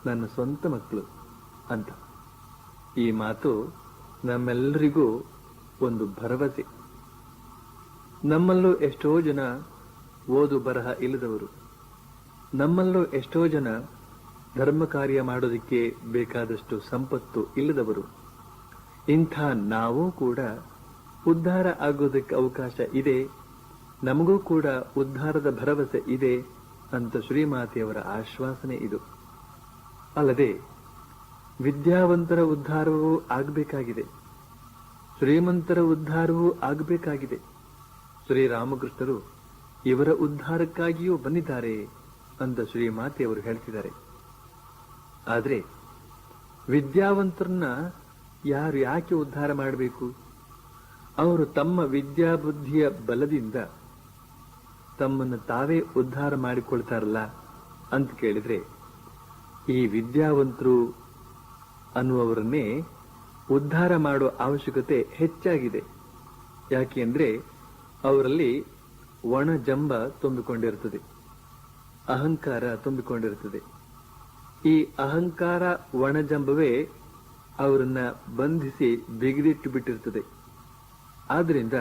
ನನ್ನ ಸ್ವಂತ ಮಕ್ಕಳು ಅಂತ. ಈ ಮಾತು ನಮ್ಮೆಲ್ಲರಿಗೂ ಒಂದು ಭರವಸೆ. ನಮ್ಮಲ್ಲೂ ಎಷ್ಟೋ ಜನ ಓದು ಬರಹ ಇಲ್ಲದವರು, ನಮ್ಮಲ್ಲೂ ಎಷ್ಟೋ ಜನ ಧರ್ಮ ಕಾರ್ಯ ಮಾಡೋದಕ್ಕೆ ಬೇಕಾದಷ್ಟು ಸಂಪತ್ತು ಇಲ್ಲದವರು. ಇಂಥ ನಾವು ಕೂಡ ಉದ್ಧಾರ ಆಗೋದಕ್ಕೆ ಅವಕಾಶ ಇದೆ, ನಮಗೂ ಕೂಡ ಉದ್ಧಾರದ ಭರವಸೆ ಇದೆ ಅಂತ ಶ್ರೀಮಾತೆಯವರ ಆಶ್ವಾಸನೆ ಇದು. ಅಲ್ಲದೆ ವಿದ್ಯಾವಂತರ ಉದ್ಧಾರವೂ ಆಗಬೇಕಾಗಿದೆ, ಶ್ರೀಮಂತರ ಉದ್ಧಾರವೂ ಆಗಬೇಕಾಗಿದೆ. ಶ್ರೀರಾಮಕೃಷ್ಣರು ಇವರ ಉದ್ಧಾರಕ್ಕಾಗಿಯೂ ಬಂದಿದ್ದಾರೆ ಅಂತ ಶ್ರೀಮಾತೆಯವರು ಹೇಳ್ತಿದ್ದಾರೆ. ಆದ್ರೆ ವಿದ್ಯಾವಂತರನ್ನ ಯಾರು ಯಾಕೆ ಉದ್ಧಾರ ಮಾಡಬೇಕು? ಅವರು ತಮ್ಮ ವಿದ್ಯಾಬುದ್ಧಿಯ ಬಲದಿಂದ ತಮ್ಮನ್ನು ತಾವೇ ಉದ್ಧಾರ ಮಾಡಿಕೊಳ್ತಾರಲ್ಲ ಅಂತ ಕೇಳಿದ್ರೆ, ಈ ವಿದ್ಯಾವಂತರು ಅನ್ನುವವರನ್ನೇ ಉದ್ಧಾರ ಮಾಡೋ ಅವಶ್ಯಕತೆ ಹೆಚ್ಚಾಗಿದೆ. ಯಾಕೆಂದ್ರೆ ಅವರಲ್ಲಿ ಒಣ ಜಂಬ ತುಂಬಿಕೊಂಡಿರುತ್ತದೆ, ಅಹಂಕಾರ ತುಂಬಿಕೊಂಡಿರುತ್ತದೆ. ಈ ಅಹಂಕಾರ ಒಣಜಂಬವೇ ಅವರನ್ನ ಬಂಧಿಸಿ ಬಿಗಿದಿಟ್ಟು ಬಿಟ್ಟಿರ್ತದೆ. ಆದ್ರಿಂದ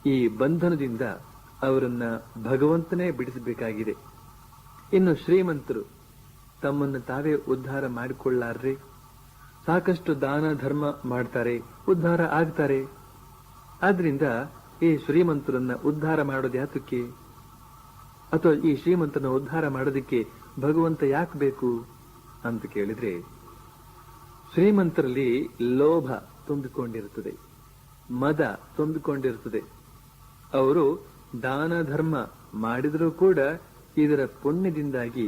ಈ ಬಂಧನದಿಂದ ಅವರನ್ನ ಭಗವಂತನೇ ಬಿಡಿಸಬೇಕಾಗಿದೆ. ಇನ್ನು ಶ್ರೀಮಂತರು ತಮ್ಮನ್ನು ತಾವೇ ಉದ್ಧಾರ ಮಾಡಿಕೊಳ್ಳಾರ್ರೆ, ಸಾಕಷ್ಟು ದಾನ ಧರ್ಮ ಮಾಡ್ತಾರೆ, ಉದ್ಧಾರ ಆಗ್ತಾರೆ. ಆದ್ರಿಂದ ಈ ಶ್ರೀಮಂತರನ್ನ ಉದ್ಧಾರ ಮಾಡೋದು ಯಾತಕ್ಕೆ? ಅಥವಾ ಈ ಶ್ರೀಮಂತನ ಉದ್ಧಾರ ಮಾಡೋದಕ್ಕೆ ಭಗವಂತ ಯಾಕೆ ಬೇಕು ಅಂತ ಕೇಳಿದ್ರೆ, ಶ್ರೀಮಂತರಲ್ಲಿ ಲೋಭ ತುಂಬಿಕೊಂಡಿರುತ್ತದೆ, ಮದ ತುಂಬಿಕೊಂಡಿರುತ್ತದೆ. ಅವರು ದಾನ ಧರ್ಮ ಮಾಡಿದರೂ ಕೂಡ ಇದರ ಪುಣ್ಯದಿಂದಾಗಿ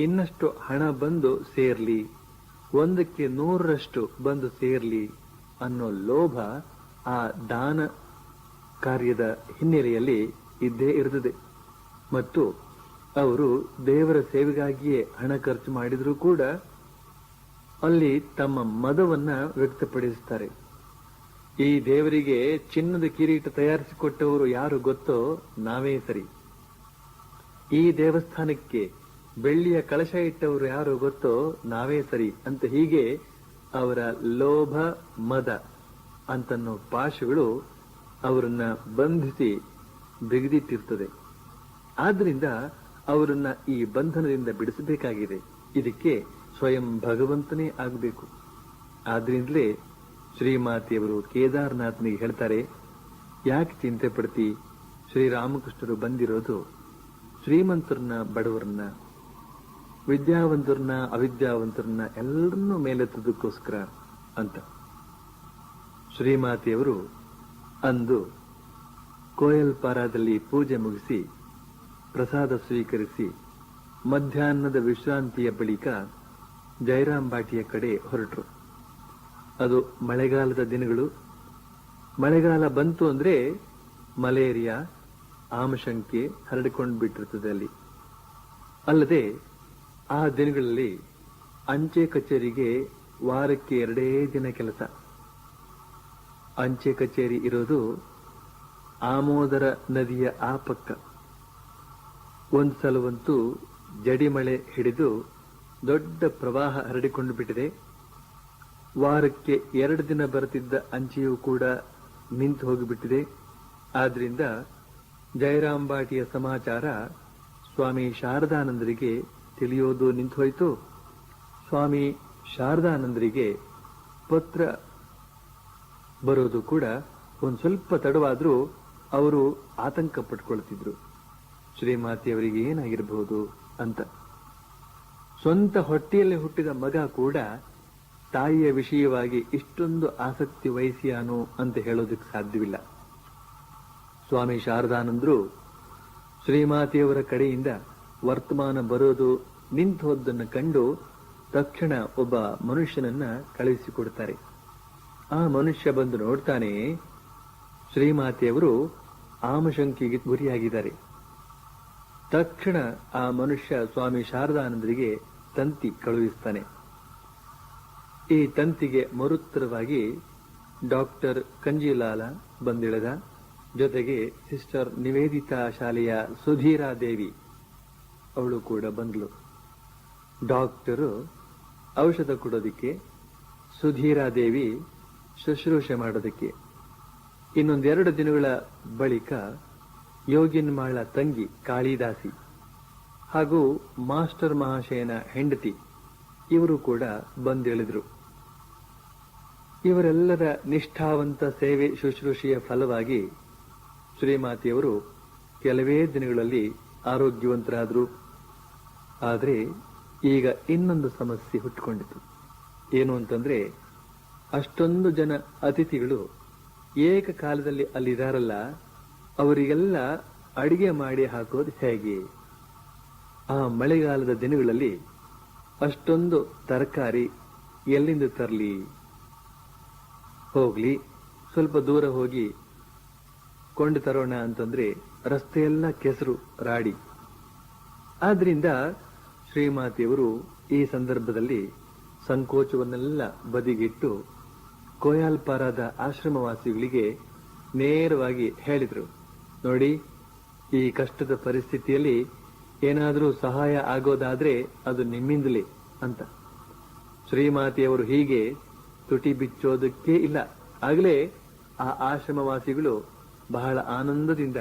ಇನ್ನಷ್ಟು ಹಣ ಬಂದು ಸೇರ್ಲಿ, 100ಕ್ಕೆ 100ರಷ್ಟು ಬಂದು ಸೇರ್ಲಿ ಅನ್ನೋ ಲೋಭ ಆ ದಾನ ಕಾರ್ಯದ ಹಿನ್ನೆಲೆಯಲ್ಲಿ ಇದ್ದೇ ಇರುತ್ತದೆ. ಮತ್ತು ಅವರು ದೇವರ ಸೇವೆಗಾಗಿಯೇ ಹಣ ಖರ್ಚು ಮಾಡಿದರೂ ಕೂಡ ಅಲ್ಲಿ ತಮ್ಮ ಮದವನ್ನ ವ್ಯಕ್ತಪಡಿಸುತ್ತಾರೆ. ಈ ದೇವರಿಗೆ ಚಿನ್ನದ ಕಿರೀಟ ತಯಾರಿಸಿಕೊಟ್ಟವರು ಯಾರು ಗೊತ್ತೋ ನಾವೇ ಸರಿ, ಈ ದೇವಸ್ಥಾನಕ್ಕೆ ಬೆಳ್ಳಿಯ ಕಳಶ ಇಟ್ಟವರು ಯಾರು ಗೊತ್ತೋ ನಾವೇ ಸರಿ ಅಂತ ಹೀಗೆ ಅವರ ಲೋಭ ಮದ ಅಂತನ್ನೋ ಪಾಶಗಳು ಅವರನ್ನ ಬಂಧಿಸಿ ಬಿಗಿದಿಟ್ಟಿರ್ತದೆ. ಆದ್ರಿಂದ ಅವರನ್ನ ಈ ಬಂಧನದಿಂದ ಬಿಡಿಸಬೇಕಾಗಿದೆ. ಇದಕ್ಕೆ ಸ್ವಯಂ ಭಗವಂತನೇ ಆಗಬೇಕು. ಆದ್ರಿಂದಲೇ ಶ್ರೀಮಾತೆಯವರು ಕೇದಾರನಾಥನಿಗೆ ಹೇಳ್ತಾರೆ, ಯಾಕೆ ಚಿಂತೆ ಪಡ್ತಿ? ಶ್ರೀರಾಮಕೃಷ್ಣರು ಬಂದಿರೋದು ಶ್ರೀಮಂತರನ್ನ, ಬಡವರನ್ನ, ವಿದ್ಯಾವಂತರನ್ನ, ಅವಿದ್ಯಾವಂತರನ್ನ ಎಲ್ಲರನ್ನೂ ಮೇಲೆತ್ತೋದಕ್ಕೋಸ್ಕರ ಅಂತ. ಶ್ರೀಮಾತೆಯವರು ಅಂದು ಕೋಯಲ್ಪಾರಾದಲ್ಲಿ ಪೂಜೆ ಮುಗಿಸಿ ಪ್ರಸಾದ ಸ್ವೀಕರಿಸಿ ಮಧ್ಯಾಹ್ನದ ವಿಶ್ರಾಂತಿಯ ಬಳಿಕ ಜಯರಾಮ್ ಬಾಟಿಯ ಕಡೆ ಹೊರಟರು. ಅದು ಮಳೆಗಾಲದ ದಿನಗಳು. ಮಳೆಗಾಲ ಬಂತು ಅಂದ್ರೆ ಮಲೇರಿಯಾ, ಆಮಶಂಕೆ ಹರಡಿಕೊಂಡು ಬಿಟ್ಟಿರ್ತದೆ ಅಲ್ಲಿ. ಅಲ್ಲದೆ ಆ ದಿನಗಳಲ್ಲಿ ಅಂಚೆ ಕಚೇರಿಗೆ ವಾರಕ್ಕೆ 2 ದಿನ ಕೆಲಸ. ಅಂಚೆ ಕಚೇರಿ ಇರೋದು ಆಮೋದರ ನದಿಯ ಆ ಪಕ್ಕ. ಒಂದು ಸಲವಂತೂ ಜಡಿಮಳೆ ಹಿಡಿದು ದೊಡ್ಡ ಪ್ರವಾಹ ಹರಡಿಕೊಂಡು ಬಿಟ್ಟಿದೆ. ವಾರಕ್ಕೆ 2 ದಿನ ಬರುತ್ತಿದ್ದ ಅಂಚೆಯೂ ಕೂಡ ನಿಂತು ಹೋಗಿಬಿಟ್ಟಿದೆ. ಆದ್ರಿಂದ ಜಯರಾಂಬಾಟಿಯ ಸಮಾಚಾರ ಸ್ವಾಮಿ ಶಾರದಾನಂದರಿಗೆ ತಿಳಿಯೋದು ನಿಂತು ಹೋಯಿತು. ಸ್ವಾಮಿ ಶಾರದಾನಂದರಿಗೆ ಪತ್ರ ಬರೋದು ಕೂಡ ಒಂದು ಸ್ವಲ್ಪ ತಡವಾದ್ರೂ ಅವರು ಆತಂಕ ಪಟ್ಕೊಳ್ತಿದ್ರು. ಶ್ರೀಮಾತೆಯವರಿಗೆ ಏನಾಗಿರಬಹುದು ಅಂತ. ಸ್ವಂತ ಹೊಟ್ಟೆಯಲ್ಲಿ ಹುಟ್ಟಿದ ಮಗ ಕೂಡ ತಾಯಿಯ ವಿಷಯವಾಗಿ ಇಷ್ಟೊಂದು ಆಸಕ್ತಿ ವಹಿಸಿಯಾನು ಅಂತ ಹೇಳೋದಕ್ಕೆ ಸಾಧ್ಯವಿಲ್ಲ. ಸ್ವಾಮಿ ಶಾರದಾನಂದರು ಶ್ರೀಮಾತೆಯವರ ಕಡೆಯಿಂದ ವರ್ತಮಾನ ಬರೋದು ನಿಂತು ಹೋದ್ದನ್ನು ಕಂಡು ತಕ್ಷಣ ಒಬ್ಬ ಮನುಷ್ಯನನ್ನ ಕಳುಹಿಸಿಕೊಡ್ತಾರೆ. ಆ ಮನುಷ್ಯ ಬಂದು ನೋಡ್ತಾನೆ, ಶ್ರೀಮಾತೆಯವರು ಆಮಶಂಕೆಗೆ ಗುರಿಯಾಗಿದ್ದಾರೆ. ತಕ್ಷಣ ಆ ಮನುಷ್ಯ ಸ್ವಾಮಿ ಶಾರದಾನಂದರಿಗೆ ತಂತಿ ಕಳುಹಿಸ್ತಾನೆ. ಈ ತಂತಿಗೆ ಮರುತ್ತರವಾಗಿ ಡಾಕ್ಟರ್ ಕಂಜಿಲಾಲ ಬಂದಿಳಿದ. ಜೊತೆಗೆ ಸಿಸ್ಟರ್ ನಿವೇದಿತಾ ಶಾಲೆಯ ಸುಧೀರಾ ದೇವಿ ಅವಳು ಕೂಡ ಬಂದ್ಲು. ಡಾಕ್ಟರು ಔಷಧ ಕೊಡೋದಿಕ್ಕೆ, ಸುಧೀರಾ ದೇವಿ ಶುಶ್ರೂಷೆ ಮಾಡೋದಕ್ಕೆ. ಇನ್ನೊಂದೆರಡು ದಿನಗಳ ಬಳಿಕ ಯೋಗಿನ್ಮಾಳ ತಂಗಿ ಕಾಳಿದಾಸಿ ಹಾಗೂ ಮಾಸ್ಟರ್ ಮಹಾಶಯನ ಹೆಂಡತಿ ಇವರು ಕೂಡ ಬಂದಿಳಿದ್ರು. ಇವರೆಲ್ಲರ ನಿಷ್ಠಾವಂತ ಸೇವೆ ಶುಶ್ರೂಷೆಯ ಫಲವಾಗಿ ಶ್ರೀಮಾತೆಯವರು ಕೆಲವೇ ದಿನಗಳಲ್ಲಿ ಆರೋಗ್ಯವಂತರಾದರು. ಆದರೆ ಈಗ ಇನ್ನೊಂದು ಸಮಸ್ಯೆ ಹುಟ್ಟುಕೊಂಡಿತು. ಏನು ಅಂತಂದ್ರೆ, ಅಷ್ಟೊಂದು ಜನ ಅತಿಥಿಗಳು ಏಕಕಾಲದಲ್ಲಿ ಅಲ್ಲಿದಾರಲ್ಲ, ಅವರಿಗೆಲ್ಲ ಅಡಿಗೆ ಮಾಡಿ ಹಾಕೋದು ಹೇಗೆ? ಆ ಮಳೆಗಾಲದ ದಿನಗಳಲ್ಲಿ ಅಷ್ಟೊಂದು ತರಕಾರಿ ಎಲ್ಲಿಂದ ತರಲಿ? ಹೋಗ್ಲಿ, ಸ್ವಲ್ಪ ದೂರ ಹೋಗಿ ಕೊಂಡು ತರೋಣ ಅಂತಂದ್ರೆ ರಸ್ತೆಯೆಲ್ಲ ಕೆಸರು ರಾಡಿ. ಆದ್ರಿಂದ ಶ್ರೀಮಾತೆಯವರು ಈ ಸಂದರ್ಭದಲ್ಲಿ ಸಂಕೋಚವನ್ನೆಲ್ಲ ಬದಿಗಿಟ್ಟು ಕೋಯಾಲ್ಪಾರಾದ ಆಶ್ರಮವಾಸಿಗಳಿಗೆ ನೇರವಾಗಿ ಹೇಳಿದ್ರು, ನೋಡಿ, ಈ ಕಷ್ಟದ ಪರಿಸ್ಥಿತಿಯಲ್ಲಿ ಏನಾದರೂ ಸಹಾಯ ಆಗೋದಾದ್ರೆ ಅದು ನಿಮ್ಮಿಂದಲೇ ಅಂತ. ಶ್ರೀಮಾತೆಯವರು ಹೀಗೆ ತುಟಿ ಬಿಚ್ಚೋದಕ್ಕೆ ಇಲ್ಲ. ಆಗಲೇ ಆ ಆಶ್ರಮವಾಸಿಗಳು ಬಹಳ ಆನಂದದಿಂದ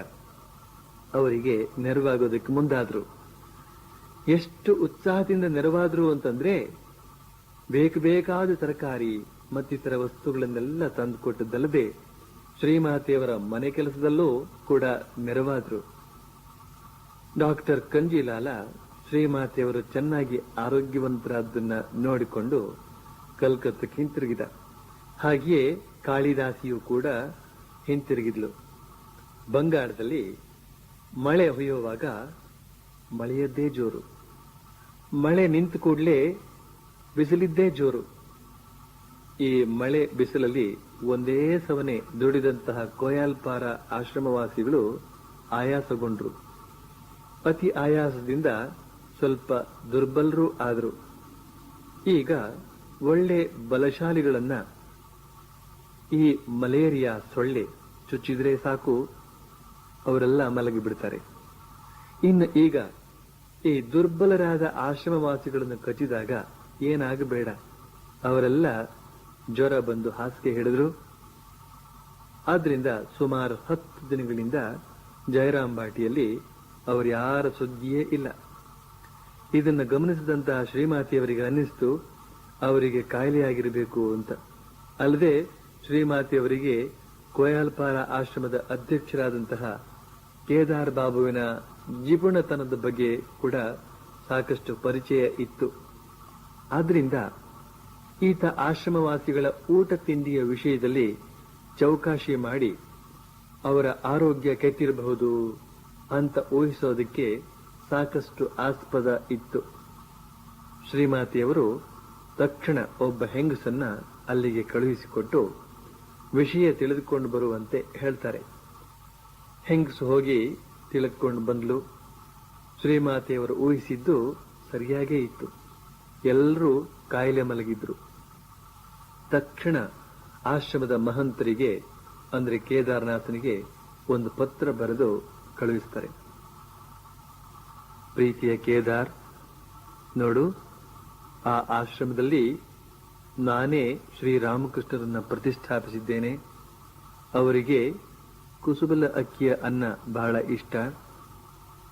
ಅವರಿಗೆ ನೆರವಾಗೋದಕ್ಕೆ ಮುಂದಾದ್ರು. ಎಷ್ಟು ಉತ್ಸಾಹದಿಂದ ನೆರವಾದ್ರು ಅಂತಂದ್ರೆ, ಬೇಕಾದ ತರಕಾರಿ ಮತ್ತಿತರ ವಸ್ತುಗಳನ್ನೆಲ್ಲ ತಂದುಕೊಟ್ಟದ್ದಲ್ಲದೆ ಶ್ರೀಮಾತೆಯವರ ಮನೆ ಕೆಲಸದಲ್ಲೂ ಕೂಡ ನೆರವಾದ್ರು. ಡಾಕ್ಟರ್ ಕಂಜಿಲಾಲ ಶ್ರೀಮಾತೆಯವರು ಚೆನ್ನಾಗಿ ಆರೋಗ್ಯವಂತರಾದ್ದನ್ನ ನೋಡಿಕೊಂಡು ಕಲ್ಕತ್ತಕ್ಕೆ ಹಿಂತಿರುಗಿದ. ಹಾಗೆಯೇ ಕಾಳಿದಾಸಿಯು ಕೂಡ ಹಿಂತಿರುಗಿದ್ಲು. ಬಂಗಾಳದಲ್ಲಿ ಮಳೆ ಹೊಯ್ಯುವಾಗ ಮಳೆಯದ್ದೇ ಜೋರು, ಮಳೆ ನಿಂತ ಕೂಡಲೇ ಬಿಸಿಲಿದ್ದೇ ಜೋರು. ಈ ಮಳೆ ಬಿಸಿಲಲ್ಲಿ ಒಂದೇ ಸವನೆ ದುಡಿದಂತಹ ಕೋಯಾಲ್ಪಾರ ಆಶ್ರಮವಾಸಿಗಳು ಆಯಾಸಗೊಂಡ್ರು. ಅತಿ ಆಯಾಸದಿಂದ ಸ್ವಲ್ಪ ದುರ್ಬಲರೂ ಆದ್ರು. ಈಗ ಒಳ್ಳೆ ಬಲಶಾಲಿಗಳನ್ನ ಈ ಮಲೇರಿಯಾ ಸೊಳ್ಳೆ ಚುಚ್ಚಿದ್ರೆ ಸಾಕು, ಅವರೆಲ್ಲ ಮಲಗಿ ಬಿಡ್ತಾರೆ. ಇನ್ನು ಈಗ ಈ ದುರ್ಬಲರಾದ ಆಶ್ರಮವಾಸಿಗಳನ್ನು ಕಚ್ಚಿದಾಗ ಏನಾಗಬೇಡ, ಅವರೆಲ್ಲ ಜ್ವರ ಬಂದು ಹಾಸಿಗೆ ಹಿಡಿದ್ರು. ಆದ್ರಿಂದ ಸುಮಾರು 10 ದಿನಗಳಿಂದ ಜಯರಾಂಬಾಟಿಯಲ್ಲಿ ಅವರ್ಯಾರ ಸುದ್ದಿಯೇ ಇಲ್ಲ. ಇದನ್ನು ಗಮನಿಸಿದಂತಹ ಶ್ರೀಮಾತೆಯವರಿಗೆ ಅನ್ನಿಸ್ತು ಅವರಿಗೆ ಕಾಯಿಲೆಯಾಗಿರಬೇಕು ಅಂತ. ಅಲ್ಲದೆ ಶ್ರೀಮಾತೆಯವರಿಗೆ ಕೋಯಾಲ್ಪಾರ ಆಶ್ರಮದ ಅಧ್ಯಕ್ಷರಾದಂತಹ ಕೇದಾರ್ ಬಾಬುವಿನ ಜಿಪುಣತನದ ಬಗ್ಗೆ ಕೂಡ ಸಾಕಷ್ಟು ಪರಿಚಯ ಇತ್ತು. ಆದ್ರಿಂದ ಈತ ಆಶ್ರಮವಾಸಿಗಳ ಊಟ ತಿಂಡಿಯ ವಿಷಯದಲ್ಲಿ ಚೌಕಾಶಿ ಮಾಡಿ ಅವರ ಆರೋಗ್ಯ ಕೆಟ್ಟಿರಬಹುದು ಅಂತ ಊಹಿಸೋದಕ್ಕೆ ಸಾಕಷ್ಟು ಆಸ್ಪದ ಇತ್ತು. ಶ್ರೀಮಾತೆಯವರು ತಕ್ಷಣ ಒಬ್ಬ ಹೆಂಗಸನ್ನ ಅಲ್ಲಿಗೆ ಕಳುಹಿಸಿಕೊಟ್ಟು ವಿಷಯ ತಿಳಿದುಕೊಂಡು ಬರುವಂತೆ ಹೇಳ್ತಾರೆ. ಹೆಂಗಸು ಹೋಗಿ ತಿಳಿದುಕೊಂಡು ಬಂದ್ಲು. ಶ್ರೀಮಾತೆಯವರು ಊಹಿಸಿದ್ದು ಸರಿಯಾಗೇ ಇತ್ತು. ಎಲ್ಲರೂ ಕಾಯಿಲೆ ಮಲಗಿದ್ರು. ತಕ್ಷಣ ಆಶ್ರಮದ ಮಹಂತರಿಗೆ ಅಂದ್ರೆ ಕೇದಾರನಾಥನಿಗೆ ಒಂದು ಪತ್ರ ಬರೆದು ಕಳುಹಿಸ್ತಾರೆ. ಪ್ರೀತಿಯ ಕೇದಾರ್, ನೋಡು, ಆ ಆಶ್ರಮದಲ್ಲಿ ನಾನೇ ಶ್ರೀರಾಮಕೃಷ್ಣರನ್ನ ಪ್ರತಿಷ್ಠಾಪಿಸಿದ್ದೇನೆ. ಅವರಿಗೆ ಕುಸುಬಲ ಅಕ್ಕಿಯ ಅನ್ನ ಬಹಳ ಇಷ್ಟ,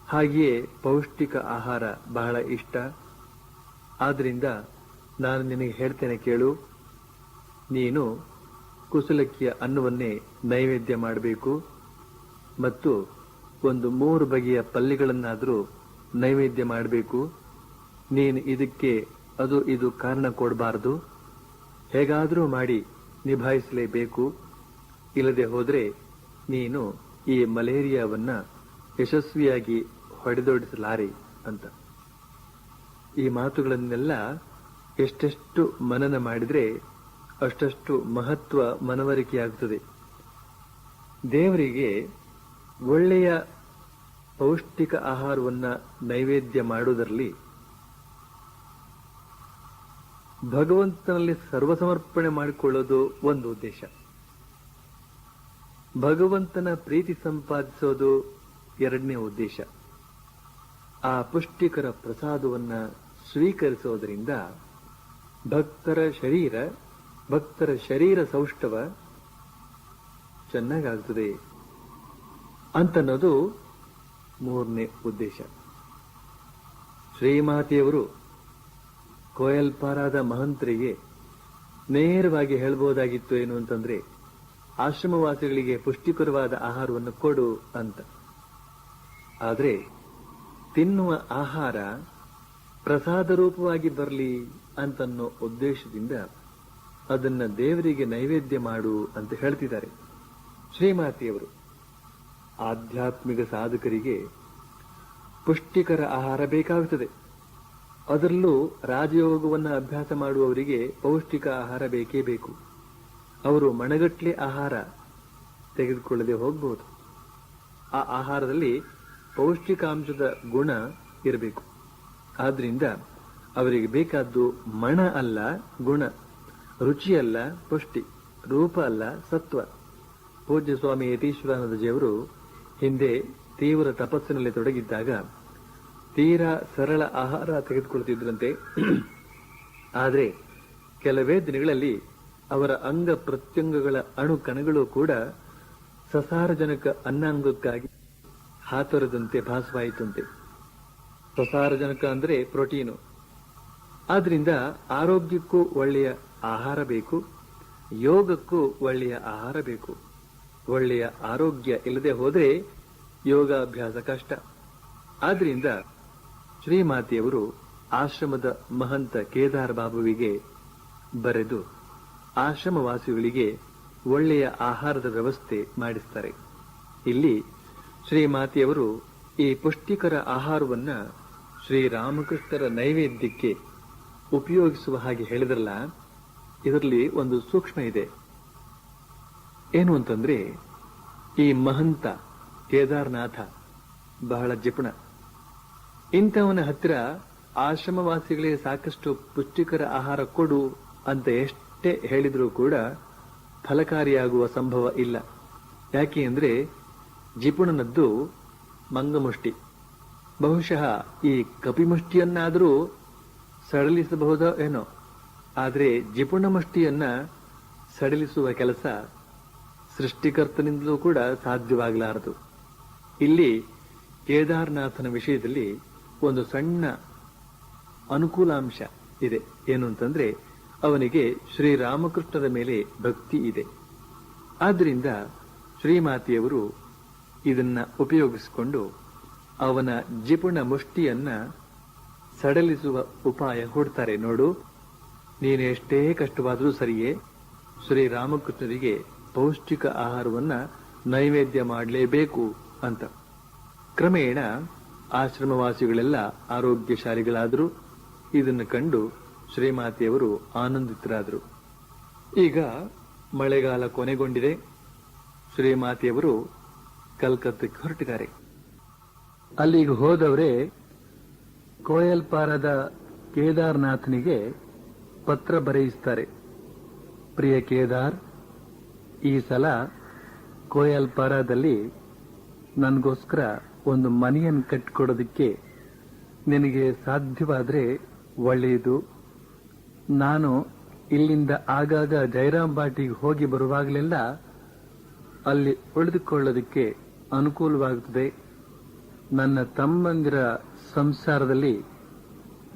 ಹಾಗೆಯೇ ಪೌಷ್ಟಿಕ ಆಹಾರ ಬಹಳ ಇಷ್ಟ. ಆದ್ರಿಂದ ನಾನು ನಿನಗೆ ಹೇಳ್ತೇನೆ ಕೇಳು, ನೀನು ಕುಸಲಕ್ಕಿಯ ಅನ್ನವನ್ನೇ ನೈವೇದ್ಯ ಮಾಡಬೇಕು ಮತ್ತು ಒಂದು 3 ಬಗೆಯ ಪಲ್ಯಗಳನ್ನಾದರೂ ನೈವೇದ್ಯ ಮಾಡಬೇಕು. ನೀನು ಇದಕ್ಕೆ ಅದು ಇದು ಕಾರಣ ಕೊಡಬಾರದು. ಹೇಗಾದರೂ ಮಾಡಿ ನಿಭಾಯಿಸಲೇಬೇಕು. ಇಲ್ಲದೆ ಹೋದರೆ ನೀನು ಈ ಮಲೇರಿಯಾವನ್ನ ಯಶಸ್ವಿಯಾಗಿ ಹೊಡೆದೋಡಿಸಲಾರೆ ಅಂತ. ಈ ಮಾತುಗಳನ್ನೆಲ್ಲ ಎಷ್ಟೆಷ್ಟು ಮನನ ಮಾಡಿದ್ರೆ ಅಷ್ಟಷ್ಟು ಮಹತ್ವ ಮನವರಿಕೆಯಾಗುತ್ತದೆ. ದೇವರಿಗೆ ಒಳ್ಳೆಯ ಪೌಷ್ಟಿಕ ಆಹಾರವನ್ನ ನೈವೇದ್ಯ ಮಾಡುವುದರಲ್ಲಿ ಭಗವಂತನಲ್ಲಿ ಸರ್ವಸಮರ್ಪಣೆ ಮಾಡಿಕೊಳ್ಳೋದು ಒಂದು ಉದ್ದೇಶ. ಭಗವಂತನ ಪ್ರೀತಿ ಸಂಪಾದಿಸೋದು ಎರಡನೇ ಉದ್ದೇಶ. ಆ ಪುಷ್ಟಿಕರ ಪ್ರಸಾದವನ್ನ ಸ್ವೀಕರಿಸೋದರಿಂದ ಭಕ್ತರ ಶರೀರ ಸೌಷ್ಠವ ಚೆನ್ನಾಗಾಗ್ತದೆ ಅಂತನ್ನೋದು ಮೂರನೇ ಉದ್ದೇಶ. ಶ್ರೀಮಾತೆಯವರು ಕೋಯಲ್ಪಾರಾದ ಮಹಂತರಿಗೆ ನೇರವಾಗಿ ಹೇಳ್ಬೋದಾಗಿತ್ತು ಏನು ಅಂತಂದ್ರೆ, ಆಶ್ರಮವಾಸಿಗಳಿಗೆ ಪುಷ್ಟಿಕರವಾದ ಆಹಾರವನ್ನು ಕೊಡು ಅಂತ. ಆದ್ರೆ ತಿನ್ನುವ ಆಹಾರ ಪ್ರಸಾದ ರೂಪವಾಗಿ ಬರಲಿ ಅಂತನ್ನೋ ಉದ್ದೇಶದಿಂದ ಅದನ್ನ ದೇವರಿಗೆ ನೈವೇದ್ಯ ಮಾಡು ಅಂತ ಹೇಳ್ತಿದ್ದಾರೆ ಶ್ರೀಮಾತೆಯವರು. ಆಧ್ಯಾತ್ಮಿಕ ಸಾಧಕರಿಗೆ ಪುಷ್ಟಿಕರ ಆಹಾರ ಬೇಕಾಗುತ್ತದೆ. ಅದರಲ್ಲೂ ರಾಜಯೋಗವನ್ನ ಅಭ್ಯಾಸ ಮಾಡುವವರಿಗೆ ಪೌಷ್ಟಿಕ ಆಹಾರ ಬೇಕೇ ಬೇಕು. ಅವರು ಮಣಗಟ್ಲೆ ಆಹಾರ ತೆಗೆದುಕೊಳ್ಳದೆ ಹೋಗಬಹುದು. ಆ ಆಹಾರದಲ್ಲಿ ಪೌಷ್ಟಿಕಾಂಶದ ಗುಣ ಇರಬೇಕು. ಆದ್ರಿಂದ ಅವರಿಗೆ ಬೇಕಾದ್ದು ಮಣ ಅಲ್ಲ ಗುಣ, ರುಚಿ ಅಲ್ಲ ಪುಷ್ಟಿ, ರೂಪ ಅಲ್ಲ ಸತ್ವ. ಪೂಜ್ಯ ಸ್ವಾಮಿ ಯತೀಶ್ವರಾನಂದಜಿಯವರು ಹಿಂದೆ ತೀವ್ರ ತಪಸ್ಸಿನಲ್ಲಿ ತೊಡಗಿದ್ದಾಗ ತೀರಾ ಸರಳ ಆಹಾರ ತೆಗೆದುಕೊಳ್ತಿದ್ರಂತೆ. ಆದರೆ ಕೆಲವೇ ದಿನಗಳಲ್ಲಿ ಅವರ ಅಂಗ ಪ್ರತ್ಯಂಗಗಳ ಅಣು ಕಣಗಳು ಕೂಡ ಸಸಾರಜನಕ ಅನ್ನಾಂಗಕ್ಕಾಗಿ ಹಾತೊರೆದಂತೆ ಭಾಸವಾಯಿತಂತೆ. ಸಸಾರಜನಕ ಅಂದ್ರೆ ಪ್ರೋಟೀನು. ಆದ್ರಿಂದ ಆರೋಗ್ಯಕ್ಕೂ ಒಳ್ಳೆಯ ಆಹಾರ ಬೇಕು, ಯೋಗಕ್ಕೂ ಒಳ್ಳೆಯ ಆಹಾರ ಬೇಕು. ಒಳ್ಳೆಯ ಆರೋಗ್ಯ ಇಲ್ಲದೆ ಹೋದ್ರೆ ಯೋಗಾಭ್ಯಾಸ ಕಷ್ಟ. ಆದ್ರಿಂದ ಶ್ರೀಮಾತೆಯವರು ಆಶ್ರಮದ ಮಹಂತ ಕೇದಾರ ಬಾಬುವಿಗೆ ಬರೆದು ಆಶ್ರಮವಾಸಿಗಳಿಗೆ ಒಳ್ಳೆಯ ಆಹಾರದ ವ್ಯವಸ್ಥೆ ಮಾಡಿಸ್ತಾರೆ. ಇಲ್ಲಿ ಶ್ರೀಮಾತೆಯವರು ಈ ಪುಷ್ಟಿಕರ ಆಹಾರವನ್ನ ಶ್ರೀರಾಮಕೃಷ್ಣರ ನೈವೇದ್ಯಕ್ಕೆ ಉಪಯೋಗಿಸುವ ಹಾಗೆ ಹೇಳಿದ್ರಲ್ಲ, ಇದರಲ್ಲಿ ಒಂದು ಸೂಕ್ಷ್ಮ ಇದೆ. ಏನು ಅಂತಂದ್ರೆ, ಈ ಮಹಂತ ಕೇದಾರನಾಥ ಬಹಳ ಜಿಪುಣ. ಇಂಥವನ ಹತ್ತಿರ ಆಶ್ರಮವಾಸಿಗಳಿಗೆ ಸಾಕಷ್ಟು ಪುಷ್ಟಿಕರ ಆಹಾರ ಕೊಡು ಅಂತ ಎಷ್ಟೇ ಹೇಳಿದ್ರೂ ಕೂಡ ಫಲಕಾರಿಯಾಗುವ ಸಂಭವ ಇಲ್ಲ. ಯಾಕೆ ಅಂದ್ರೆ ಜಿಪುಣನದ್ದು ಮಂಗಮುಷ್ಟಿ. ಬಹುಶಃ ಈ ಕಪಿಮುಷ್ಟಿಯನ್ನಾದರೂ ಸಡಿಲಿಸಬಹುದೋ ಏನೋ, ಆದರೆ ಜಿಪುಣ ಮುಷ್ಟಿಯನ್ನ ಸಡಿಲಿಸುವ ಕೆಲಸ ಸೃಷ್ಟಿಕರ್ತನಿಂದಲೂ ಕೂಡ ಸಾಧ್ಯವಾಗಲಾರದು. ಇಲ್ಲಿ ಕೇದಾರನಾಥನ ವಿಷಯದಲ್ಲಿ ಒಂದು ಸಣ್ಣ ಅನುಕೂಲಾಂಶ ಇದೆ. ಏನು ಅಂತಂದ್ರೆ, ಅವನಿಗೆ ಶ್ರೀರಾಮಕೃಷ್ಣರ ಮೇಲೆ ಭಕ್ತಿ ಇದೆ. ಆದ್ರಿಂದ ಶ್ರೀಮಾತೆಯವರು ಇದನ್ನ ಉಪಯೋಗಿಸಿಕೊಂಡು ಅವನ ಜಿಪುಣ ಮುಷ್ಟಿಯನ್ನ ಸಡಲಿಸುವ ಉಪಾಯ ಹುಡ್ತಾರೆ. ನೋಡು, ನೀನು ಎಷ್ಟೇ ಕಷ್ಟವಾದರೂ ಸರಿಯೇ ಶ್ರೀರಾಮಕೃಷ್ಣರಿಗೆ ಪೌಷ್ಟಿಕ ಆಹಾರವನ್ನ ನೈವೇದ್ಯ ಮಾಡಲೇಬೇಕು ಅಂತ. ಕ್ರಮೇಣ ಆಶ್ರಮವಾಸಿಗಳೆಲ್ಲ ಆರೋಗ್ಯಶಾಲಿಗಳಾದರು. ಇದನ್ನು ಕಂಡು ಶ್ರೀಮಾತೆಯವರು ಆನಂದಿತರಾದರು. ಈಗ ಮಳೆಗಾಲ ಕೊನೆಗೊಂಡಿದೆ. ಶ್ರೀಮಾತೆಯವರು ಕಲ್ಕತ್ತಕ್ಕೆ ಹೊರಟಿದ್ದಾರೆ. ಅಲ್ಲಿಗೆ ಹೋದವರೇ ಕೋಯಲ್ಪಾರದ ಕೇದಾರನಾಥನಿಗೆ ಪತ್ರ ಬರೆಯಿಸ್ತಾರೆ. ಪ್ರಿಯ ಕೇದಾರ್, ಈ ಸಲ ಕೋಯಲ್ಪಾರದಲ್ಲಿ ನನಗೋಸ್ಕರ ಒಂದು ಮನೆಯನ್ನು ಕಟ್ಟಿಕೊಡೋದಕ್ಕೆ ನಿನಗೆ ಸಾಧ್ಯವಾದ್ರೆ ಒಳ್ಳೆಯದು. ನಾನು ಇಲ್ಲಿಂದ ಆಗಾಗ ಜಯರಾಮ್ ಬಾಟಿಗೆ ಹೋಗಿ ಬರುವಾಗಲೆಲ್ಲ ಅಲ್ಲಿ ಉಳಿದುಕೊಳ್ಳೋದಕ್ಕೆ ಅನುಕೂಲವಾಗುತ್ತದೆ. ನನ್ನ ತಮ್ಮಂದಿರ ಸಂಸಾರದಲ್ಲಿ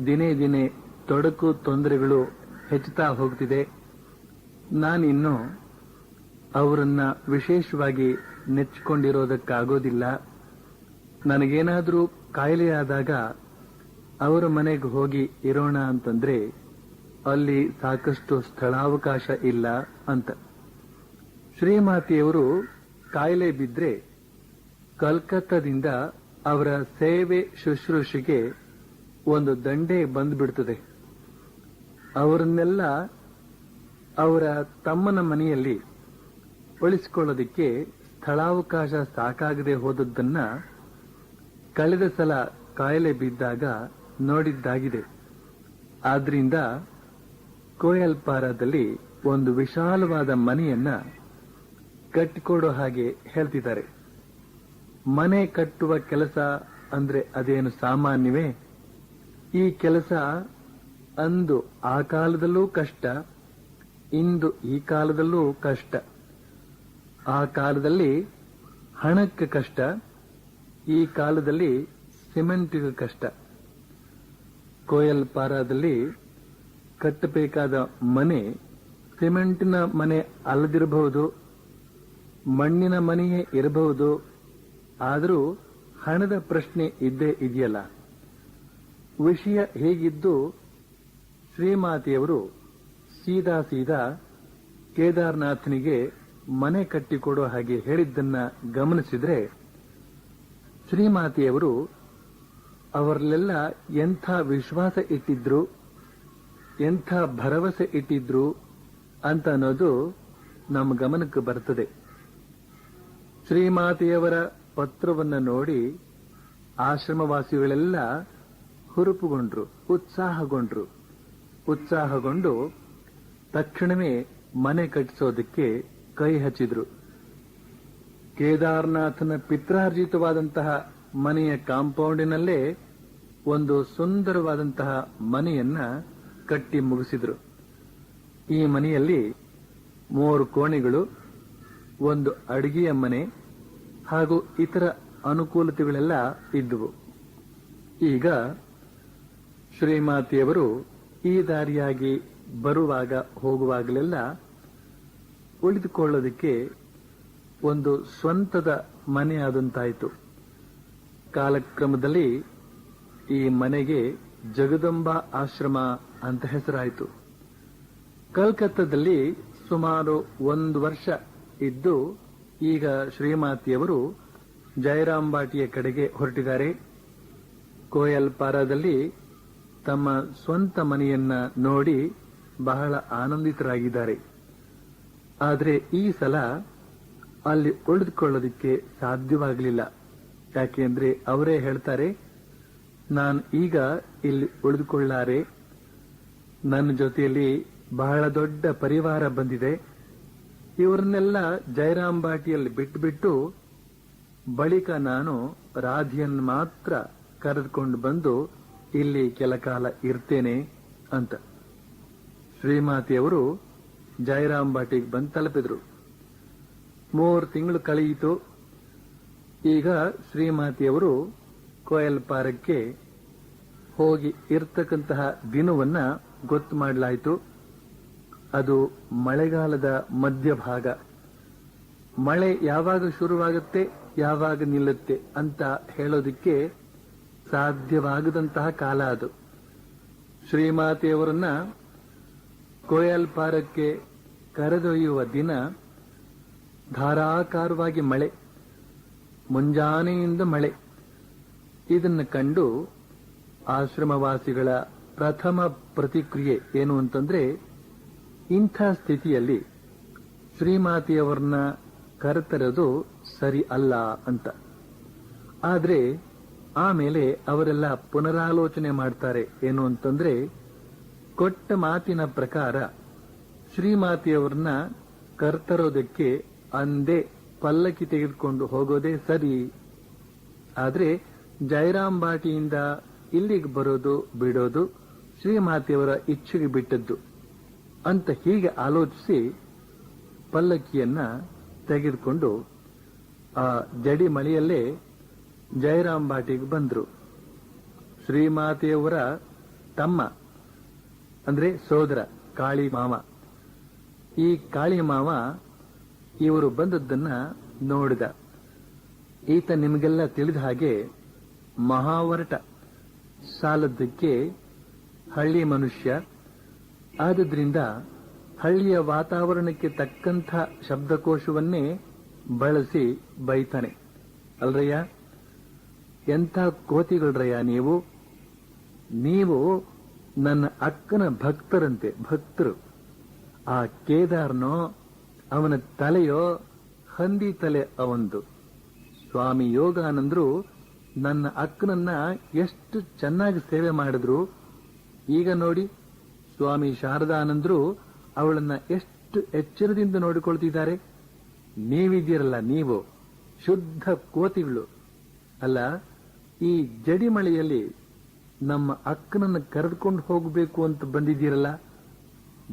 ದಿನೇ ದಿನೇ ತೊಡಕು ತೊಂದರೆಗಳು ಹೆಚ್ಚುತ್ತಾ ಹೋಗ್ತಿದೆ. ನಾನಿನ್ನು ಅವರನ್ನ ವಿಶೇಷವಾಗಿ ನೆಚ್ಚಿಕೊಂಡಿರೋದಕ್ಕಾಗೋದಿಲ್ಲ. ನನಗೇನಾದರೂ ಕಾಯಿಲೆಯಾದಾಗ ಅವರ ಮನೆಗೆ ಹೋಗಿ ಇರೋಣ ಅಂತಂದ್ರೆ ಅಲ್ಲಿ ಸಾಕಷ್ಟು ಸ್ಥಳಾವಕಾಶ ಇಲ್ಲ ಅಂತ. ಶ್ರೀಮಾತೆಯವರು ಕಾಯಿಲೆ ಬಿದ್ರೆ ಕಲ್ಕತ್ತಾದಿಂದ ಅವರ ಸೇವೆ ಶುಶ್ರೂಷೆಗೆ ಒಂದು ದಂಡೆ ಬಂದ್ಬಿಡ್ತದೆ. ಅವರನ್ನೆಲ್ಲ ಅವರ ತಮ್ಮನ ಮನೆಯಲ್ಲಿ ಉಳಿಸಿಕೊಳ್ಳೋದಕ್ಕೆ ಸ್ಥಳಾವಕಾಶ ಸಾಕಾಗದೆ ಹೋದದ್ದನ್ನ ಕಳೆದ ಸಲ ಕಾಯಿಲೆ ಬಿದ್ದಾಗ ನೋಡಿದ್ದಾಗಿದೆ. ಆದ್ರಿಂದ ಕೋಯಲ್ಪಾರದಲ್ಲಿ ಒಂದು ವಿಶಾಲವಾದ ಮನೆಯನ್ನ ಕಟ್ಟಿಕೊಡೋ ಹಾಗೆ ಹೇಳ್ತಿದ್ದಾರೆ. ಮನೆ ಕಟ್ಟುವ ಕೆಲಸ ಅಂದ್ರೆ ಅದೇನು ಸಾಮಾನ್ಯವೇ? ಈ ಕೆಲಸ ಅಂದು ಆ ಕಾಲದಲ್ಲೂ ಕಷ್ಟ, ಇಂದು ಈ ಕಾಲದಲ್ಲೂ ಕಷ್ಟ. ಆ ಕಾಲದಲ್ಲಿ ಹಣಕ್ಕೆ ಕಷ್ಟ, ಈ ಕಾಲದಲ್ಲಿ ಸಿಮೆಂಟಿಗೆ ಕಷ್ಟ. ಕೋಯಲ್ಪಾರದಲ್ಲಿ ಕಟ್ಟಬೇಕಾದ ಮನೆ ಸಿಮೆಂಟಿನ ಮನೆ ಅಲ್ಲದಿರಬಹುದು, ಮಣ್ಣಿನ ಮನೆಯೇ ಇರಬಹುದು. ಆದರೂ ಹಣದ ಪ್ರಶ್ನೆ ಇದ್ದೇ ಇದೆಯಲ್ಲ. ವಿಷಯ ಹೇಗಿದ್ದು ಶ್ರೀಮಾತೆಯವರು ಸೀದಾ ಕೇದಾರ್ನಾಥನಿಗೆ ಮನೆ ಕಟ್ಟಿಕೊಡೋ ಹಾಗೆ ಹೇಳಿದ್ದನ್ನ ಗಮನಿಸಿದ್ರೆ ಶ್ರೀಮಾತೆಯವರು ಅವರಲ್ಲೆಲ್ಲ ಎಂಥ ವಿಶ್ವಾಸ ಇಟ್ಟಿದ್ರು, ಎಂಥ ಭರವಸೆ ಇಟ್ಟಿದ್ರು ಅಂತ ಅನ್ನೋದು ನಮ್ಮ ಗಮನಕ್ಕೆ ಬರ್ತದೆ. ಶ್ರೀಮಾತೆಯವರ ಪತ್ರವನ್ನ ನೋಡಿ ಆಶ್ರಮವಾಸಿಗಳೆಲ್ಲ ಹುರುಪುಗೊಂಡ್ರು, ಉತ್ಸಾಹಗೊಂಡು ತಕ್ಷಣವೇ ಮನೆ ಕಟ್ಟಿಸೋದಕ್ಕೆ ಕೈ ಹಚ್ಚಿದ್ರು. ಕೇದಾರನಾಥನ ಪಿತ್ರಾರ್ಜಿತವಾದಂತಹ ಮನೆಯ ಕಾಂಪೌಂಡಿನಲ್ಲೇ ಒಂದು ಸುಂದರವಾದಂತಹ ಮನೆಯನ್ನ ಕಟ್ಟಿ ಮುಗಿಸಿದ್ರು. ಈ ಮನೆಯಲ್ಲಿ 3 ಕೋಣೆಗಳು, ಒಂದು ಅಡಿಗೆಯ ಮನೆ ಹಾಗೂ ಇತರ ಅನುಕೂಲತೆಗಳೆಲ್ಲ ಇದ್ದುವು. ಈಗ ಶ್ರೀಮಾತೆಯವರು ಈ ದಾರಿಯಾಗಿ ಬರುವಾಗ ಹೋಗುವಾಗಲೆಲ್ಲ ಉಳಿದುಕೊಳ್ಳೋದಕ್ಕೆ ಒಂದು ಸ್ವಂತದ ಮನೆಯಾದಂತಾಯಿತು. ಕಾಲಕ್ರಮದಲ್ಲಿ ಈ ಮನೆಗೆ ಜಗದಂಬಾ ಆಶ್ರಮ ಅಂತ ಹೆಸರಾಯಿತು. ಕಲ್ಕತ್ತಾದಲ್ಲಿ ಸುಮಾರು 1 ವರ್ಷ ಇದ್ದು ಈಗ ಶ್ರೀಮಾತೆಯವರು ಜಯರಾಮ್ ಬಾಟಿಯ ಕಡೆಗೆ ಹೊರಟಿದ್ದಾರೆ. ಕೋಯಲ್ಪಾರದಲ್ಲಿ ತಮ್ಮ ಸ್ವಂತ ಮನೆಯನ್ನ ನೋಡಿ ಬಹಳ ಆನಂದಿತರಾಗಿದ್ದಾರೆ. ಆದರೆ ಈ ಸಲ ಅಲ್ಲಿ ಉಳಿದುಕೊಳ್ಳೋದಕ್ಕೆ ಸಾಧ್ಯವಾಗಲಿಲ್ಲ. ಯಾಕೆಂದ್ರೆ ಅವರೇ ಹೇಳ್ತಾರೆ, ನಾನು ಈಗ ಇಲ್ಲಿ ಉಳಿದುಕೊಳ್ಳಾರೆ, ನನ್ನ ಜೊತೆಯಲ್ಲಿ ಬಹಳ ದೊಡ್ಡ ಪರಿವಾರ ಬಂದಿದೆ. ಇವರನ್ನೆಲ್ಲ ಜಯರಾಮ್ ಬಾಟಿಯಲ್ಲಿ ಬಿಟ್ಟು ಬಳಿಕ ನಾನು ರಾಧಿಯನ್ನು ಮಾತ್ರ ಕರೆದುಕೊಂಡು ಬಂದು ಇಲ್ಲಿ ಕೆಲ ಕಾಲ ಇರ್ತೇನೆ ಅಂತ. ಶ್ರೀಮಾತೆಯವರು ಜಯರಾಮ್ ಬಾಟಿಗೆ ಬಂದು ತಲುಪಿದ್ರು. 3 ತಿಂಗಳು ಕಳೆಯಿತು. ಈಗ ಶ್ರೀಮಾತೆಯವರು ಕೋಯಲ್ಪಾರಕ್ಕೆ ಹೋಗಿ ಇರ್ತಕ್ಕಂತಹ ದಿನವನ್ನ ಗೊತ್ತು ಮಾಡಲಾಯಿತು. ಅದು ಮಳೆಗಾಲದ ಮಧ್ಯಭಾಗ. ಮಳೆ ಯಾವಾಗ ಶುರುವಾಗುತ್ತೆ, ಯಾವಾಗ ನಿಲ್ಲುತ್ತೆ ಅಂತ ಹೇಳೋದಿಕ್ಕೆ ಸಾಧ್ಯವಾಗದಂತಹ ಕಾಲ ಅದು. ಶ್ರೀಮಾತೆಯವರನ್ನ ಕೋಯಲ್ಪಾರಕ್ಕೆ ಕರೆದೊಯ್ಯುವ ದಿನ ಧಾರಾಕಾರವಾಗಿ ಮಳೆ, ಮುಂಜಾನೆಯಿಂದ ಮಳೆ. ಇದನ್ನು ಕಂಡು ಆಶ್ರಮವಾಸಿಗಳ ಪ್ರಥಮ ಪ್ರತಿಕ್ರಿಯೆ ಏನು ಅಂತಂದ್ರೆ, ಇಂಥ ಸ್ಥಿತಿಯಲ್ಲಿ ಶ್ರೀಮಾತೆಯವರನ್ನ ಕರೆತರೋದು ಸರಿ ಅಲ್ಲ ಅಂತ. ಆದ್ರೆ ಆಮೇಲೆ ಅವರೆಲ್ಲ ಪುನರಾಲೋಚನೆ ಮಾಡ್ತಾರೆ. ಏನು ಅಂತಂದ್ರೆ, ಕೊಟ್ಟ ಮಾತಿನ ಪ್ರಕಾರ ಶ್ರೀಮಾತೆಯವರನ್ನ ಕರ್ತರೋದಕ್ಕೆ ಅಂದೇ ಪಲ್ಲಕ್ಕಿ ತೆಗೆದುಕೊಂಡು ಹೋಗೋದೇ ಸರಿ. ಆದ್ರೆ ಜಯರಾಮ್ ಬಾಟಿಯಿಂದ ಇಲ್ಲಿಗೆ ಬರೋದು ಬಿಡೋದು ಶ್ರೀಮಾತೆಯವರ ಇಚ್ಛೆಗೆ ಬಿಟ್ಟದ್ದು ಅಂತ ಹೀಗೆ ಆಲೋಚಿಸಿ ಪಲ್ಲಕ್ಕಿಯನ್ನ ತೆಗೆದುಕೊಂಡು ಆ ಜಡಿ ಮಳೆಯಲ್ಲೇ ಜಯರಾಮ್ ಬಾಟಿಗೆ ಬಂದ್ರು. ಶ್ರೀಮಾತೆಯವರ ತಮ್ಮ ಅಂದ್ರೆ ಸೋದರ ಕಾಳಿ ಮಾವ. ಈ ಕಾಳಿ ಮಾವ ಇವರು ಬಂದದ್ದನ್ನ ನೋಡಿದ. ಈತ ನಿಮಗೆಲ್ಲ ತಿಳಿದ ಹಾಗೆ ಮಹಾವರಟ, ಸಾಲದ್ದಕ್ಕೆ ಹಳ್ಳಿ ಮನುಷ್ಯ. ಆದ್ರಿಂದ ಹಳ್ಳಿಯ ವಾತಾವರಣಕ್ಕೆ ತಕ್ಕಂಥ ಶಬ್ದಕೋಶವನ್ನೇ ಬಳಸಿ ಬೈತಾನೆ. ಅಲ್ರಯ್ಯ, ಎಂಥ ಕೋತಿಗಳ್ರಯ್ಯ ನೀವು. ನೀವು ನನ್ನ ಅಕ್ಕನ ಭಕ್ತರಂತೆ, ಭಕ್ತರು. ಆ ಕೇದಾರ್ನೋ ಅವನ ತಲೆಯೋ ಹಂದಿ ತಲೆ ಅವಂದು. ಸ್ವಾಮಿ ಯೋಗಾನಂದ್ರು ನನ್ನ ಅಕ್ಕನನ್ನ ಎಷ್ಟು ಚೆನ್ನಾಗಿ ಸೇವೆ ಮಾಡಿದ್ರು. ಈಗ ನೋಡಿ ಸ್ವಾಮಿ ಶಾರದಾನಂದ್ರು ಅವಳನ್ನ ಎಷ್ಟು ಎಚ್ಚರದಿಂದ ನೋಡಿಕೊಳ್ತಿದ್ದಾರೆ. ನೀವಿದ್ದೀರಲ್ಲ, ನೀವು ಶುದ್ಧ ಕೋತಿಗಳು. ಅಲ್ಲ, ಈ ಜಡಿಮಳೆಯಲ್ಲಿ ನಮ್ಮ ಅಕ್ಕನನ್ನು ಕರೆದುಕೊಂಡು ಹೋಗಬೇಕು ಅಂತ ಬಂದಿದ್ದೀರಲ್ಲ,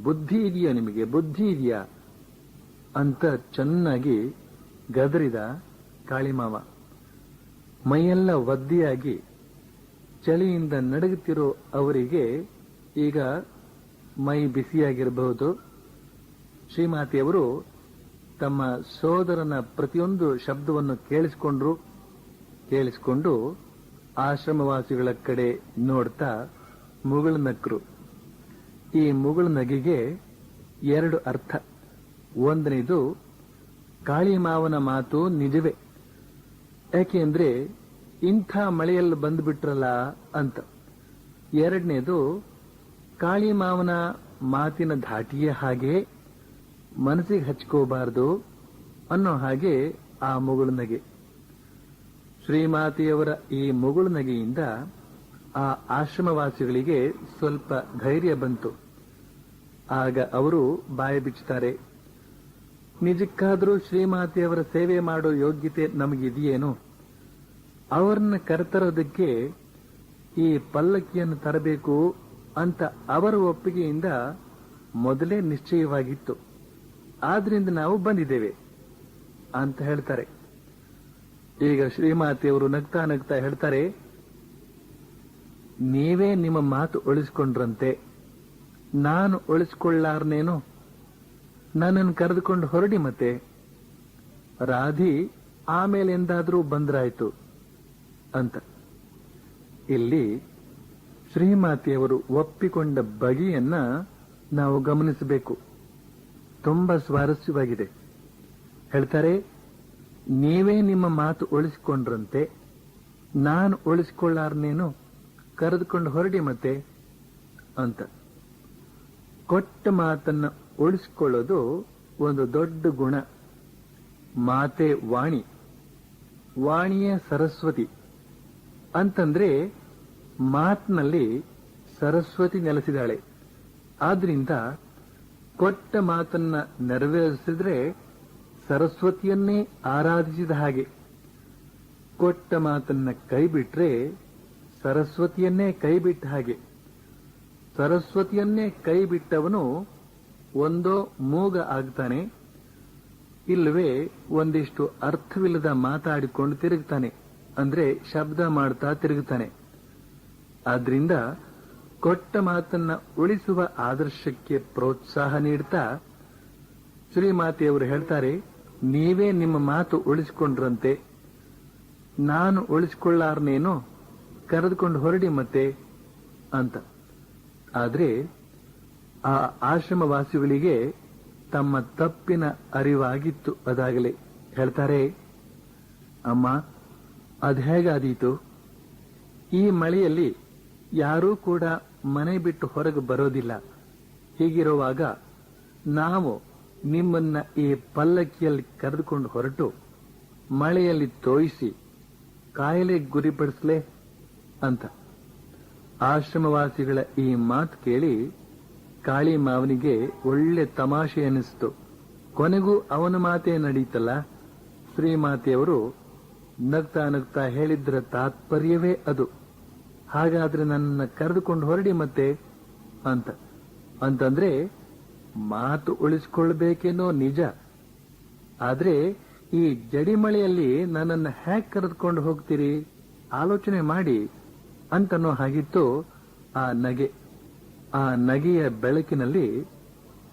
ಬುದ್ಧಿ ಇದೆಯಾ ನಿಮಗೆ? ಬುದ್ಧಿ ಇದೆಯಾ ಅಂತ ಚೆನ್ನಾಗಿ ಗದರಿದ ಕಾಳಿಮಾವ. ಮೈಯೆಲ್ಲ ಒದ್ದೆಯಾಗಿ ಚಳಿಯಿಂದ ನಡುಗುತ್ತಿರೋ ಅವರಿಗೆ ಈಗ ಮೈ ಬಿಸಿಯಾಗಿರಬಹುದು. ಶ್ರೀಮಾತೆಯವರು ತಮ್ಮ ಸೋದರನ ಪ್ರತಿಯೊಂದು ಶಬ್ದವನ್ನು ಕೇಳಿಸಿಕೊಂಡು ಆಶ್ರಮವಾಸಿಗಳ ಕಡೆ ನೋಡ್ತಾ ಮುಗುಳು ನಕ್ರು. ಈ ಮುಗುಳು ನಗೆಗೆ ಎರಡು ಅರ್ಥ. ಒಂದನೇದು, ಕಾಳಿಮಾವನ ಮಾತು ನಿಜವೇ, ಯಾಕೆಂದ್ರೆ ಇಂಥ ಮಳೆಯಲ್ಲಿ ಬಂದುಬಿಟ್ರಲ್ಲ ಅಂತ. ಎರಡನೇದು, ಕಾಳಿಮಾವನ ಮಾತಿನ ಧಾಟಿಯೇ ಹಾಗೆ, ಮನಸ್ಸಿಗೆ ಹಚ್ಕೋಬಾರದು ಅನ್ನೋ ಹಾಗೆ ಆ ಮುಗುಳು ನಗೆ. ಶ್ರೀಮಾತೆಯವರ ಈ ಮುಗುಳು ನಗೆಯಿಂದ ಆ ಆಶ್ರಮವಾಸಿಗಳಿಗೆ ಸ್ವಲ್ಪ ಧೈರ್ಯ ಬಂತು. ಆಗ ಅವರು ಬಾಯಿ ಬಿಚ್ಚುತ್ತಾರೆ. ನಿಜಕ್ಕಾದರೂ ಶ್ರೀಮಾತೆಯವರ ಸೇವೆ ಮಾಡೋ ಯೋಗ್ಯತೆ ನಮಗಿದೆಯೇನು? ಅವರನ್ನ ಕರೆತರೋದಕ್ಕೆ ಈ ಪಲ್ಲಕ್ಕಿಯನ್ನು ತರಬೇಕು ಅಂತ ಅವರ ಒಪ್ಪಿಗೆಯಿಂದ ಮೊದಲೇ ನಿಶ್ಚಯವಾಗಿತ್ತು. ಆದ್ರಿಂದ ನಾವು ಬಂದಿದ್ದೇವೆ ಅಂತ ಹೇಳ್ತಾರೆ. ಈಗ ಶ್ರೀಮಾತೆಯವರು ನಗ್ತಾ ನಗ್ತಾ ಹೇಳ್ತಾರೆ, ನೀವೇ ನಿಮ್ಮ ಮಾತು ಉಳಿಸಿಕೊಂಡ್ರಂತೆ, ನಾನು ಉಳಿಸಿಕೊಳ್ಳಾರ್ನೇನು? ನನ್ನನ್ನು ಕರೆದುಕೊಂಡು ಹೊರಡಿ ಮತ್ತೆ. ರಾಧಿ ಆಮೇಲೆ ಎಂದಾದ್ರೂ ಬಂದ್ರಾಯ್ತು ಅಂತ. ಇಲ್ಲಿ ಶ್ರೀಮಾತೆಯವರು ಒಪ್ಪಿಕೊಂಡ ಬಗೆಯನ್ನ ನಾವು ಗಮನಿಸಬೇಕು. ತುಂಬಾ ಸ್ವಾರಸ್ಯವಾಗಿದೆ. ಹೇಳ್ತಾರೆ, ನೀವೇ ನಿಮ್ಮ ಮಾತು ಉಳಿಸಿಕೊಂಡ್ರಂತೆ, ನಾನು ಉಳಿಸಿಕೊಳ್ಳಾರ್ನೇನು? ಕರೆದುಕೊಂಡು ಹೊರಡಿ ಮತ್ತೆ ಅಂತ. ಕೊಟ್ಟ ಮಾತನ್ನ ಉಳಿಸಿಕೊಳ್ಳೋದು ಒಂದು ದೊಡ್ಡ ಗುಣ. ಮಾತೆ ವಾಣಿ, ವಾಣಿಯೇ ಸರಸ್ವತಿ ಅಂತಂದ್ರೆ ಮಾತಿನಲ್ಲಿ ಸರಸ್ವತಿ ನೆಲೆಸಿದಾಳೆ. ಆದ್ರಿಂದ ಕೊಟ್ಟ ಮಾತನ್ನ ನೆರವೇರಿಸಿದ್ರೆ ಸರಸ್ವತಿಯನ್ನೇ ಆರಾಧಿಸಿದ ಹಾಗೆ. ಕೊಟ್ಟ ಮಾತನ್ನ ಕೈಬಿಟ್ರೆ ಸರಸ್ವತಿಯನ್ನೇ ಕೈಬಿಟ್ಟ ಹಾಗೆ. ಸರಸ್ವತಿಯನ್ನೇ ಕೈಬಿಟ್ಟವನು ಒಂದೋ ಮೂಗ ಆಗ್ತಾನೆ, ಇಲ್ಲವೇ ಒಂದಿಷ್ಟು ಅರ್ಥವಿಲ್ಲದ ಮಾತಾಡಿಕೊಂಡು ತಿರುಗ್ತಾನೆ, ಅಂದ್ರೆ ಶಬ್ದ ಮಾಡ್ತಾ ತಿರುಗುತ್ತಾನೆ. ಆದ್ರಿಂದ ಕೊಟ್ಟ ಮಾತನ್ನ ಉಳಿಸುವ ಆದರ್ಶಕ್ಕೆ ಪ್ರೋತ್ಸಾಹ ನೀಡ್ತಾ ಶ್ರೀಮಾತೆಯವರು ಹೇಳ್ತಾರೆ, ನೀವೇ ನಿಮ್ಮ ಮಾತು ಉಳಿಸಿಕೊಂಡ್ರಂತೆ, ನಾನು ಉಳಿಸಿಕೊಳ್ಳಾರ್ನೇನು? ಕರೆದುಕೊಂಡು ಹೊರಡಿ ಮತ್ತೆ ಅಂತ. ಆದ್ರೆ ಆ ಆಶ್ರಮವಾಸಿಗಳಿಗೆ ತಮ್ಮ ತಪ್ಪಿನ ಅರಿವಾಗಿತ್ತು ಅದಾಗಲೇ. ಹೇಳ್ತಾರೆ, ಅಮ್ಮ, ಅದು ಹೇಗಾದೀತು? ಈ ಮಳೆಯಲ್ಲಿ ಯಾರೂ ಕೂಡ ಮನೆ ಬಿಟ್ಟು ಹೊರಗೆ ಬರೋದಿಲ್ಲ. ಹೀಗಿರುವಾಗ ನಾವು ನಿಮ್ಮನ್ನ ಈ ಪಲ್ಲಕ್ಕಿಯಲ್ಲಿ ಕರೆದುಕೊಂಡು ಹೊರಟು ಮಳೆಯಲ್ಲಿ ತೋಯಿಸಿ ಕಾಯಿಲೆ ಗುರಿಪಡಿಸಲೇ ಅಂತ. ಆಶ್ರಮವಾಸಿಗಳ ಈ ಮಾತು ಕೇಳಿ ಕಾಳಿ ಮಾವನಿಗೆ ಒಳ್ಳೆ ತಮಾಷೆ ಅನಿಸ್ತು. ಕೊನೆಗೂ ಅವನ ಮಾತೇ ನಡೀತಲ್ಲ. ಶ್ರೀಮಾತೆಯವರು ನಗ್ತಾ ನಗ್ತಾ ಹೇಳಿದ್ರ ತಾತ್ಪರ್ಯವೇ ಅದು. ಹಾಗಾದ್ರೆ ನನ್ನ ಕರೆದುಕೊಂಡು ಹೊರಡಿ ಮತ್ತೆ ಅಂತ. ಅಂತಂದ್ರೆ ಮಾತು ಉಳಿಸ್ಕೊಳ್ಬೇಕೇನೋ ನಿಜ, ಆದ್ರೆ ಈ ಜಡಿಮಳೆಯಲ್ಲಿ ನನ್ನನ್ನು ಹ್ಯಾಕ್ ಕರೆದುಕೊಂಡು ಹೋಗ್ತೀರಿ, ಆಲೋಚನೆ ಮಾಡಿ ಅಂತನೋ ಹಾಗಿತ್ತು ಆ ನಗೆ. ಆ ನಗೆಯ ಬೆಳಕಿನಲ್ಲಿ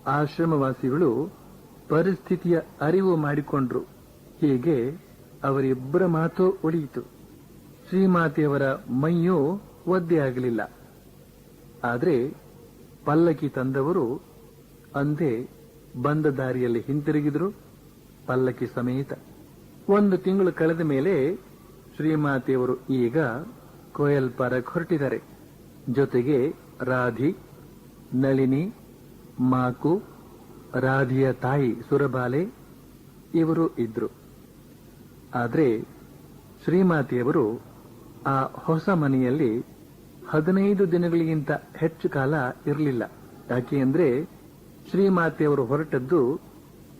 ಆಶ್ರಮವಾಸಿಗಳು ಪರಿಸ್ಥಿತಿಯ ಅರಿವು ಮಾಡಿಕೊಂಡ್ರು. ಹೀಗೆ ಅವರಿಬ್ಬರ ಮಾತು ಉಳಿಯಿತು. ಶ್ರೀಮಾತೆಯವರ ಮೈಯೂ ಒದ್ದೆ ಆಗಲಿಲ್ಲ. ಆದ್ರೆ ಪಲ್ಲಕ್ಕಿ ತಂದವರು ಅಂದೇ ಬಂದ ದಾರಿಯಲ್ಲಿ ಹಿಂತಿರುಗಿದ್ರು, ಪಲ್ಲಕ್ಕಿ ಸಮೇತ. 1 ತಿಂಗಳು ಕಳೆದ ಮೇಲೆ ಶ್ರೀಮಾತೆಯವರು ಈಗ ಕೋಯಲ್ಪಾರಕ್ಕೆ ಹೊರಟಿದ್ದಾರೆ. ಜೊತೆಗೆ ರಾಧಿ, ನಳಿನಿ, ಮಾಕು, ರಾಧಿಯ ತಾಯಿ ಸುರಬಾಲೆ ಇವರು ಇದ್ರು. ಆದ್ರೆ ಶ್ರೀಮಾತೆಯವರು ಆ ಹೊಸ ಮನೆಯಲ್ಲಿ 15 ದಿನಗಳಿಗಿಂತ ಹೆಚ್ಚು ಕಾಲ ಇರಲಿಲ್ಲ. ಯಾಕೆ ಅಂದ್ರೆ ಶ್ರೀಮಾತೆಯವರು ಹೊರಟದ್ದು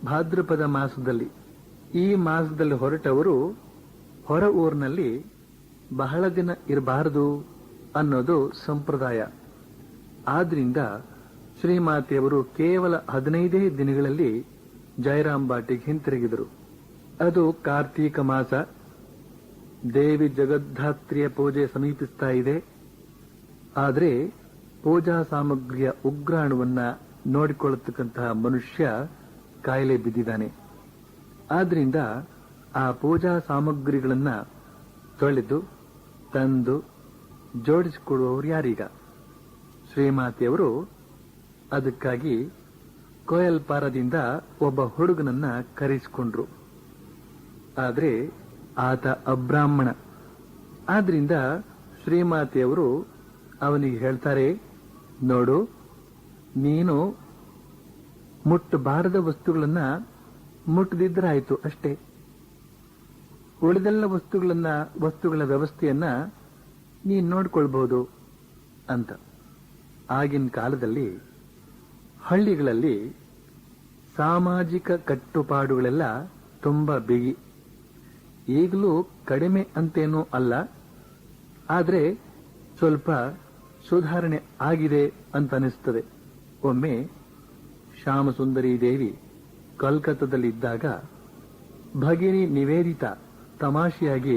ಭಾದ್ರಪದ ಮಾಸದಲ್ಲಿ. ಈ ಮಾಸದಲ್ಲಿ ಹೊರಟವರು ಹೊರ ಊರಿನಲ್ಲಿ ಬಹಳ ದಿನ ಇರಬಾರದು ಅನ್ನೋದು ಸಂಪ್ರದಾಯ. ಆದ್ರಿಂದ ಶ್ರೀಮಾತೆಯವರು ಕೇವಲ 15 ದಿನಗಳಲ್ಲಿ ಜಯರಾಂಬಾಟಿಗೆ ಹಿಂತಿರುಗಿದರು. ಅದು ಕಾರ್ತೀಕ ಮಾಸ. ದೇವಿ ಜಗದ್ಧಾತ್ರಿಯ ಪೂಜೆ ಸಮೀಪಿಸ್ತಾ ಇದೆ. ಆದರೆ ಪೂಜಾ ಸಾಮಗ್ರಿಯ ಉಗ್ರಾಣವನ್ನ ನೋಡಿಕೊಳ್ಳತಕ್ಕಂತಹ ಮನುಷ್ಯ ಕಾಯಿಲೆ ಬಿದ್ದಿದ್ದಾನೆ. ಆದ್ರಿಂದ ಆ ಪೂಜಾ ಸಾಮಗ್ರಿಗಳನ್ನ ತೊಳೆದು ತಂದು ಜೋಡಿಸಿಕೊಡುವವರು ಯಾರೀಗ? ಶ್ರೀಮಾತೆಯವರು ಅದಕ್ಕಾಗಿ ಕೋಯಲ್ಪಾರದಿಂದ ಒಬ್ಬ ಹುಡುಗನನ್ನ ಕರೆಸಿಕೊಂಡ್ರು. ಆದ್ರೆ ಆತ ಅಬ್ರಾಹ್ಮಣ. ಆದ್ರಿಂದ ಶ್ರೀಮಾತೆಯವರು ಅವನಿಗೆ ಹೇಳ್ತಾರೆ, ನೋಡು, ನೀನು ಮುಟ್ಟಬಾರದ ವಸ್ತುಗಳನ್ನ ಮುಟ್ಟದಿದ್ರಾಯ್ತು ಅಷ್ಟೇ. ಉಳಿದೆಲ್ಲ ವಸ್ತುಗಳ ವ್ಯವಸ್ಥೆಯನ್ನ ನೀನ್ ನೋಡ್ಕೊಳ್ಬಹುದು ಅಂತ. ಆಗಿನ ಕಾಲದಲ್ಲಿ ಹಳ್ಳಿಗಳಲ್ಲಿ ಸಾಮಾಜಿಕ ಕಟ್ಟುಪಾಡುಗಳೆಲ್ಲ ತುಂಬಾ ಬಿಗಿ. ಈಗಲೂ ಕಡಿಮೆ ಅಂತೇನೂ ಅಲ್ಲ, ಆದ್ರೆ ಸ್ವಲ್ಪ ಸುಧಾರಣೆ ಆಗಿದೆ ಅಂತ ಅನಿಸ್ತದೆ. ಒಮ್ಮೆ ಶ್ಯಾಮಸುಂದರಿ ದೇವಿ ಕಲ್ಕತ್ತದಲ್ಲಿದ್ದಾಗ ಭಗಿನಿ ನಿವೇದಿತಾ ತಮಾಷೆಯಾಗಿ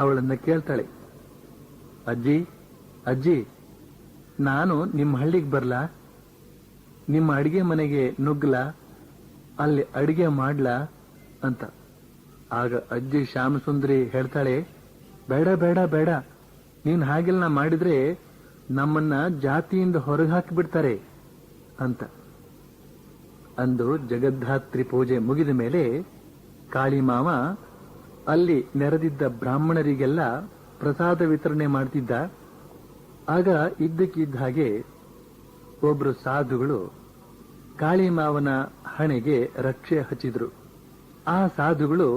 ಅವಳನ್ನ ಕೇಳ್ತಾಳೆ, ಅಜ್ಜಿ ಅಜ್ಜಿ, ನಾನು ನಿಮ್ಮ ಹಳ್ಳಿಗೆ ಬರ್ಲಾ? ನಿಮ್ಮ ಅಡಿಗೆ ಮನೆಗೆ ನುಗ್ಗಲಾ? ಅಲ್ಲಿ ಅಡಿಗೆ ಮಾಡ್ಲಾ ಅಂತ. ಆಗ ಅಜ್ಜಿ ಶ್ಯಾಮಸುಂದರಿ ಹೇಳ್ತಾಳೆ, ಬೇಡ ಬೇಡ ಬೇಡ, ನೀನ್ ಹಾಗೆಲ್ಲ ಮಾಡಿದ್ರೆ ನಮ್ಮನ್ನ ಜಾತಿಯಿಂದ ಹೊರಗೆ ಹಾಕಿಬಿಡ್ತಾರೆ ಅಂತ. ಅಂದು ಜಗದ್ಧಾತ್ರಿ ಪೂಜೆ ಮುಗಿದ ಮೇಲೆ ಕಾಳಿಮಾವ ಅಲ್ಲಿ ನೆರೆದಿದ್ದ ಬ್ರಾಹ್ಮಣರಿಗೆಲ್ಲ ಪ್ರಸಾದ ವಿತರಣೆ ಮಾಡ್ತಿದ್ದ. ಆಗ ಇದ್ದಕ್ಕಿದ್ದ ಹಾಗೆ ಒಬ್ರು ಸಾಧುಗಳು ಕಾಳಿಮಾವನ ಹಣೆಗೆ ರಕ್ಷೆ ಹಚ್ಚಿದ್ರು. ಆ ಸಾಧುಗಳು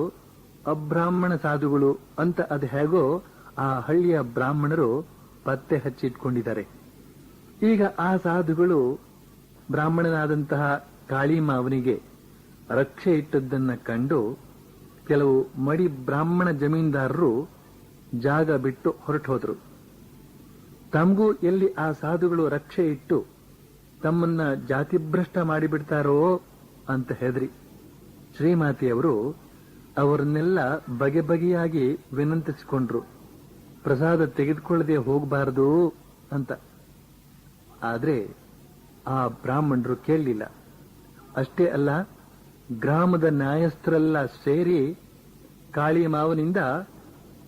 ಅಬ್ರಾಹ್ಮಣ ಸಾಧುಗಳು ಅಂತ ಅದು ಹೇಗೋ ಆ ಹಳ್ಳಿಯ ಬ್ರಾಹ್ಮಣರು ಪತ್ತೆ ಹಚ್ಚಿಟ್ಕೊಂಡಿದ್ದಾರೆ. ಈಗ ಆ ಸಾಧುಗಳು ಬ್ರಾಹ್ಮಣನಾದಂತಹ ಕಾಳಿಮಾವನಿಗೆ ರಕ್ಷೆ ಇಟ್ಟದ್ದನ್ನ ಕಂಡು ಕೆಲವು ಮಡಿ ಬ್ರಾಹ್ಮಣ ಜಮೀನ್ದಾರರು ಜಾಗ ಬಿಟ್ಟು ಹೊರಟು ಹೋದ್ರು. ತಮಗೂ ಎಲ್ಲಿ ಆ ಸಾಧುಗಳು ರಕ್ಷೆ ಇಟ್ಟು ತಮ್ಮನ್ನ ಜಾತಿಭ್ರಷ್ಟ ಮಾಡಿಬಿಡ್ತಾರೋ ಅಂತ ಹೆದರಿ ಶ್ರೀಮಾತೆಯವರು ಅವರನ್ನೆಲ್ಲ ಬಗೆ ಬಗೆಯಾಗಿ ವಿನಂತಿಸಿಕೊಂಡ್ರು, ಪ್ರಸಾದ ತೆಗೆದುಕೊಳ್ಳದೆ ಹೋಗಬಾರದು ಅಂತ. ಆದ್ರೆ ಆ ಬ್ರಾಹ್ಮಣರು ಕೇಳಲಿಲ್ಲ. ಅಷ್ಟೇ ಅಲ್ಲ, ಗ್ರಾಮದ ನ್ಯಾಯಸ್ಥರೆಲ್ಲ ಸೇರಿ ಕಾಳಿಮಾವನಿಂದ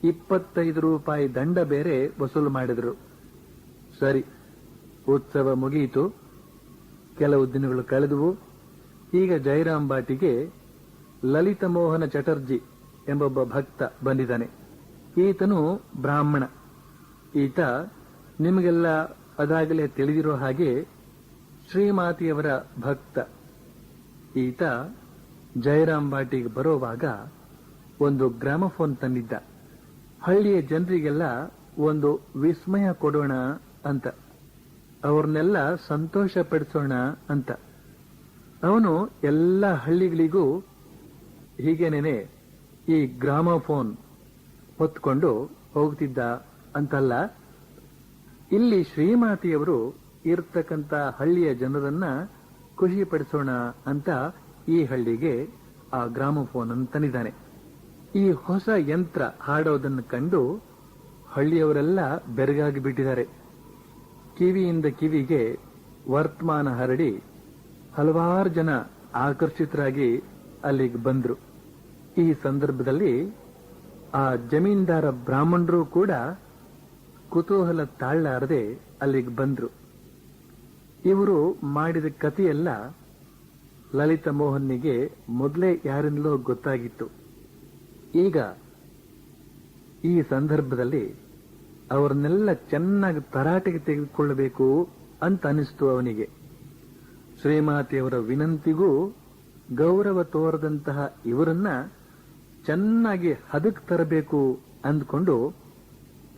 25 ರೂಪಾಯಿ ದಂಡ ಬೇರೆ ವಸೂಲು ಮಾಡಿದ್ರು. ಸರಿ, ಉತ್ಸವ ಮುಗಿಯಿತು. ಕೆಲವು ದಿನಗಳು ಕಳೆದುವು. ಈಗ ಜಯರಾಂಬಾಟಿಗೆ ಲಲಿತ ಮೋಹನ ಚಟರ್ಜಿ ಎಂಬೊಬ್ಬ ಭಕ್ತ ಬಂದಿದ್ದಾನೆ. ಈತನು ಬ್ರಾಹ್ಮಣ. ಈತ ನಿಮಗೆಲ್ಲ ಅದಾಗಲೇ ತಿಳಿದಿರೋ ಹಾಗೆ ಶ್ರೀಮಾತೆಯವರ ಭಕ್ತ. ಈತ ಜಯರಾಂಬಾಟಿಗೆ ಬರೋವಾಗ ಒಂದು ಗ್ರಾಮಫೋನ್ ತಂದಿದ್ದ. ಹಳ್ಳಿಯ ಜನರಿಗೆಲ್ಲ ಒಂದು ವಿಸ್ಮಯ ಕೊಡೋಣ ಅಂತ, ಅವ್ರನ್ನೆಲ್ಲ ಸಂತೋಷ ಪಡಿಸೋಣ ಅಂತ. ಅವನು ಎಲ್ಲ ಹಳ್ಳಿಗಳಿಗೂ ಹೀಗೇನೇನೆ ಈ ಗ್ರಾಮಫೋನ್ ಹೊತ್ಕೊಂಡು ಹೋಗ್ತಿದ್ದ ಅಂತಲ್ಲ, ಇಲ್ಲಿ ಶ್ರೀಮಾತೆಯವರು ಇರ್ತಕ್ಕಂಥ ಹಳ್ಳಿಯ ಜನರನ್ನ ಖುಷಿಪಡಿಸೋಣ ಅಂತ ಈ ಹಳ್ಳಿಗೆ ಆ ಗ್ರಾಮೋಫೋನ್ ಅನ್ನು ತಂದಿದ್ದಾನೆ. ಈ ಹೊಸ ಯಂತ್ರ ಹಾಡೋದನ್ನು ಕಂಡು ಹಳ್ಳಿಯವರೆಲ್ಲ ಬೆರಗಾಗಿ ಬಿಟ್ಟಿದ್ದಾರೆ. ಕಿವಿಯಿಂದ ಕಿವಿಗೆ ವರ್ತಮಾನ ಹರಡಿ ಹಲವಾರು ಜನ ಆಕರ್ಷಿತರಾಗಿ ಅಲ್ಲಿಗೆ ಬಂದ್ರು. ಈ ಸಂದರ್ಭದಲ್ಲಿ ಆ ಜಮೀನ್ದಾರ ಬ್ರಾಹ್ಮಣರು ಕೂಡ ಕುತೂಹಲ ತಾಳಲಾರದೆ ಅಲ್ಲಿಗೆ ಬಂದ್ರು. ಇವರು ಮಾಡಿದ ಕಥೆಯೆಲ್ಲ ಲಲಿತ ಮೋಹನ್ನಿಗೆ ಮೊದಲೇ ಯಾರಿಂದಲೋ ಗೊತ್ತಾಗಿತ್ತು. ಈಗ ಈ ಸಂದರ್ಭದಲ್ಲಿ ಅವರನ್ನೆಲ್ಲ ಚೆನ್ನಾಗಿ ತರಾಟೆಗೆ ತೆಗೆದುಕೊಳ್ಳಬೇಕು ಅಂತ ಅನಿಸ್ತು ಅವನಿಗೆ. ಶ್ರೀಮಾತೆಯವರ ವಿನಂತಿಗೂ ಗೌರವ ತೋರದಂತಹ ಇವರನ್ನ ಚೆನ್ನಾಗಿ ಹದಕ್ ತರಬೇಕು ಅಂದ್ಕೊಂಡು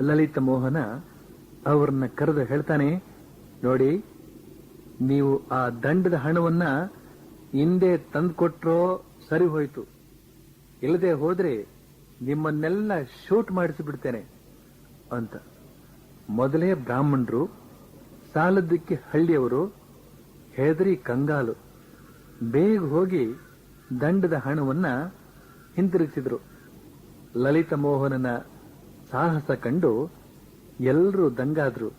ಲಲಿತ ಮೋಹನ ಅವರನ್ನ ಕರೆದು ಹೇಳ್ತಾನೆ, ನೋಡಿ, ನೀವು ಆ ದಂಡದ ಹಣವನ್ನ ಹಿಂದೆ ತಂದುಕೊಟ್ರೋ ಸರಿ ಹೋಯ್ತು, ಇಲ್ಲದೆ ಹೋದ್ರೆ ನಿಮ್ಮನ್ನೆಲ್ಲ ಶೂಟ್ ಮಾಡಿಸಿಬಿಡ್ತೇನೆ ಅಂತ. ಮೊದಲೇ ಬ್ರಾಹ್ಮಣರು, ಸಾಲದ್ದಕ್ಕೆ ಹಳ್ಳಿಯವರು ಹೆದರಿ ಕಂಗಾಲು ಬೇಗ ಹೋಗಿ ದಂಡದ ಹಣವನ್ನ ಹಿಂತಿರುಗಿಸಿದ್ರು. ಲಲಿತ ಮೋಹನನ ಸಾಹಸ ಕಂಡು ಎಲ್ಲರೂ ದಂಗಾದ್ರು.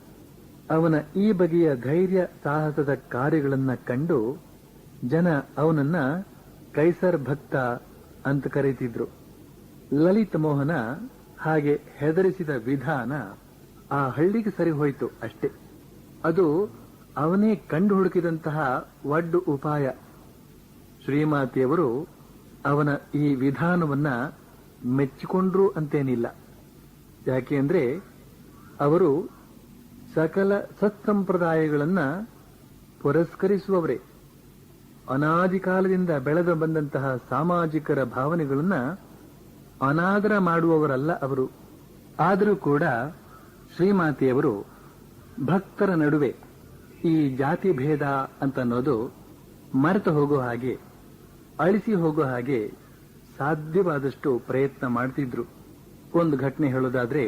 ಅವನ ಈ ಬಗೆಯ ಧೈರ್ಯ ಸಾಹಸದ ಕಾರ್ಯಗಳನ್ನ ಕಂಡು ಜನ ಅವನನ್ನ ಕೈಸರ್ ಭಕ್ತ ಅಂತ ಕರೀತಿದ್ರು. ಲಲಿತ ಮೋಹನ ಹಾಗೆ ಹೆದರಿಸಿದ ವಿಧಾನ ಆ ಹಳ್ಳಿಗೆ ಸರಿ ಹೋಯಿತು ಅಷ್ಟೇ. ಅದು ಅವನೇ ಕಂಡು ಹುಡುಕಿದಂತಹ ಒಡ್ಡು ಉಪಾಯ. ಶ್ರೀಮಾತೆಯವರು ಅವನ ಈ ವಿಧಾನವನ್ನ ಮೆಚ್ಚಿಕೊಂಡ್ರು ಅಂತೇನಿಲ್ಲ. ಯಾಕೆಂದ್ರೆ ಅವರು ಸಕಲ ಸತ್ಸಂಪ್ರದಾಯಗಳನ್ನ ಪುರಸ್ಕರಿಸುವವರೇ. ಅನಾದಿ ಕಾಲದಿಂದ ಬೆಳೆದು ಬಂದಂತಹ ಸಾಮಾಜಿಕರ ಭಾವನೆಗಳನ್ನ ಅನಾದರ ಮಾಡುವವರಲ್ಲ ಅವರು. ಆದರೂ ಕೂಡ ಶ್ರೀಮಾತೆಯವರು ಭಕ್ತರ ನಡುವೆ ಈ ಜಾತಿ ಭೇದ ಅಂತನ್ನೋದು ಮರೆತು ಹೋಗೋ ಹಾಗೆ, ಅಳಿಸಿ ಹೋಗೋ ಹಾಗೆ ಸಾಧ್ಯವಾದಷ್ಟು ಪ್ರಯತ್ನ ಮಾಡ್ತಿದ್ರು. ಒಂದು ಘಟನೆ ಹೇಳೋದಾದ್ರೆ,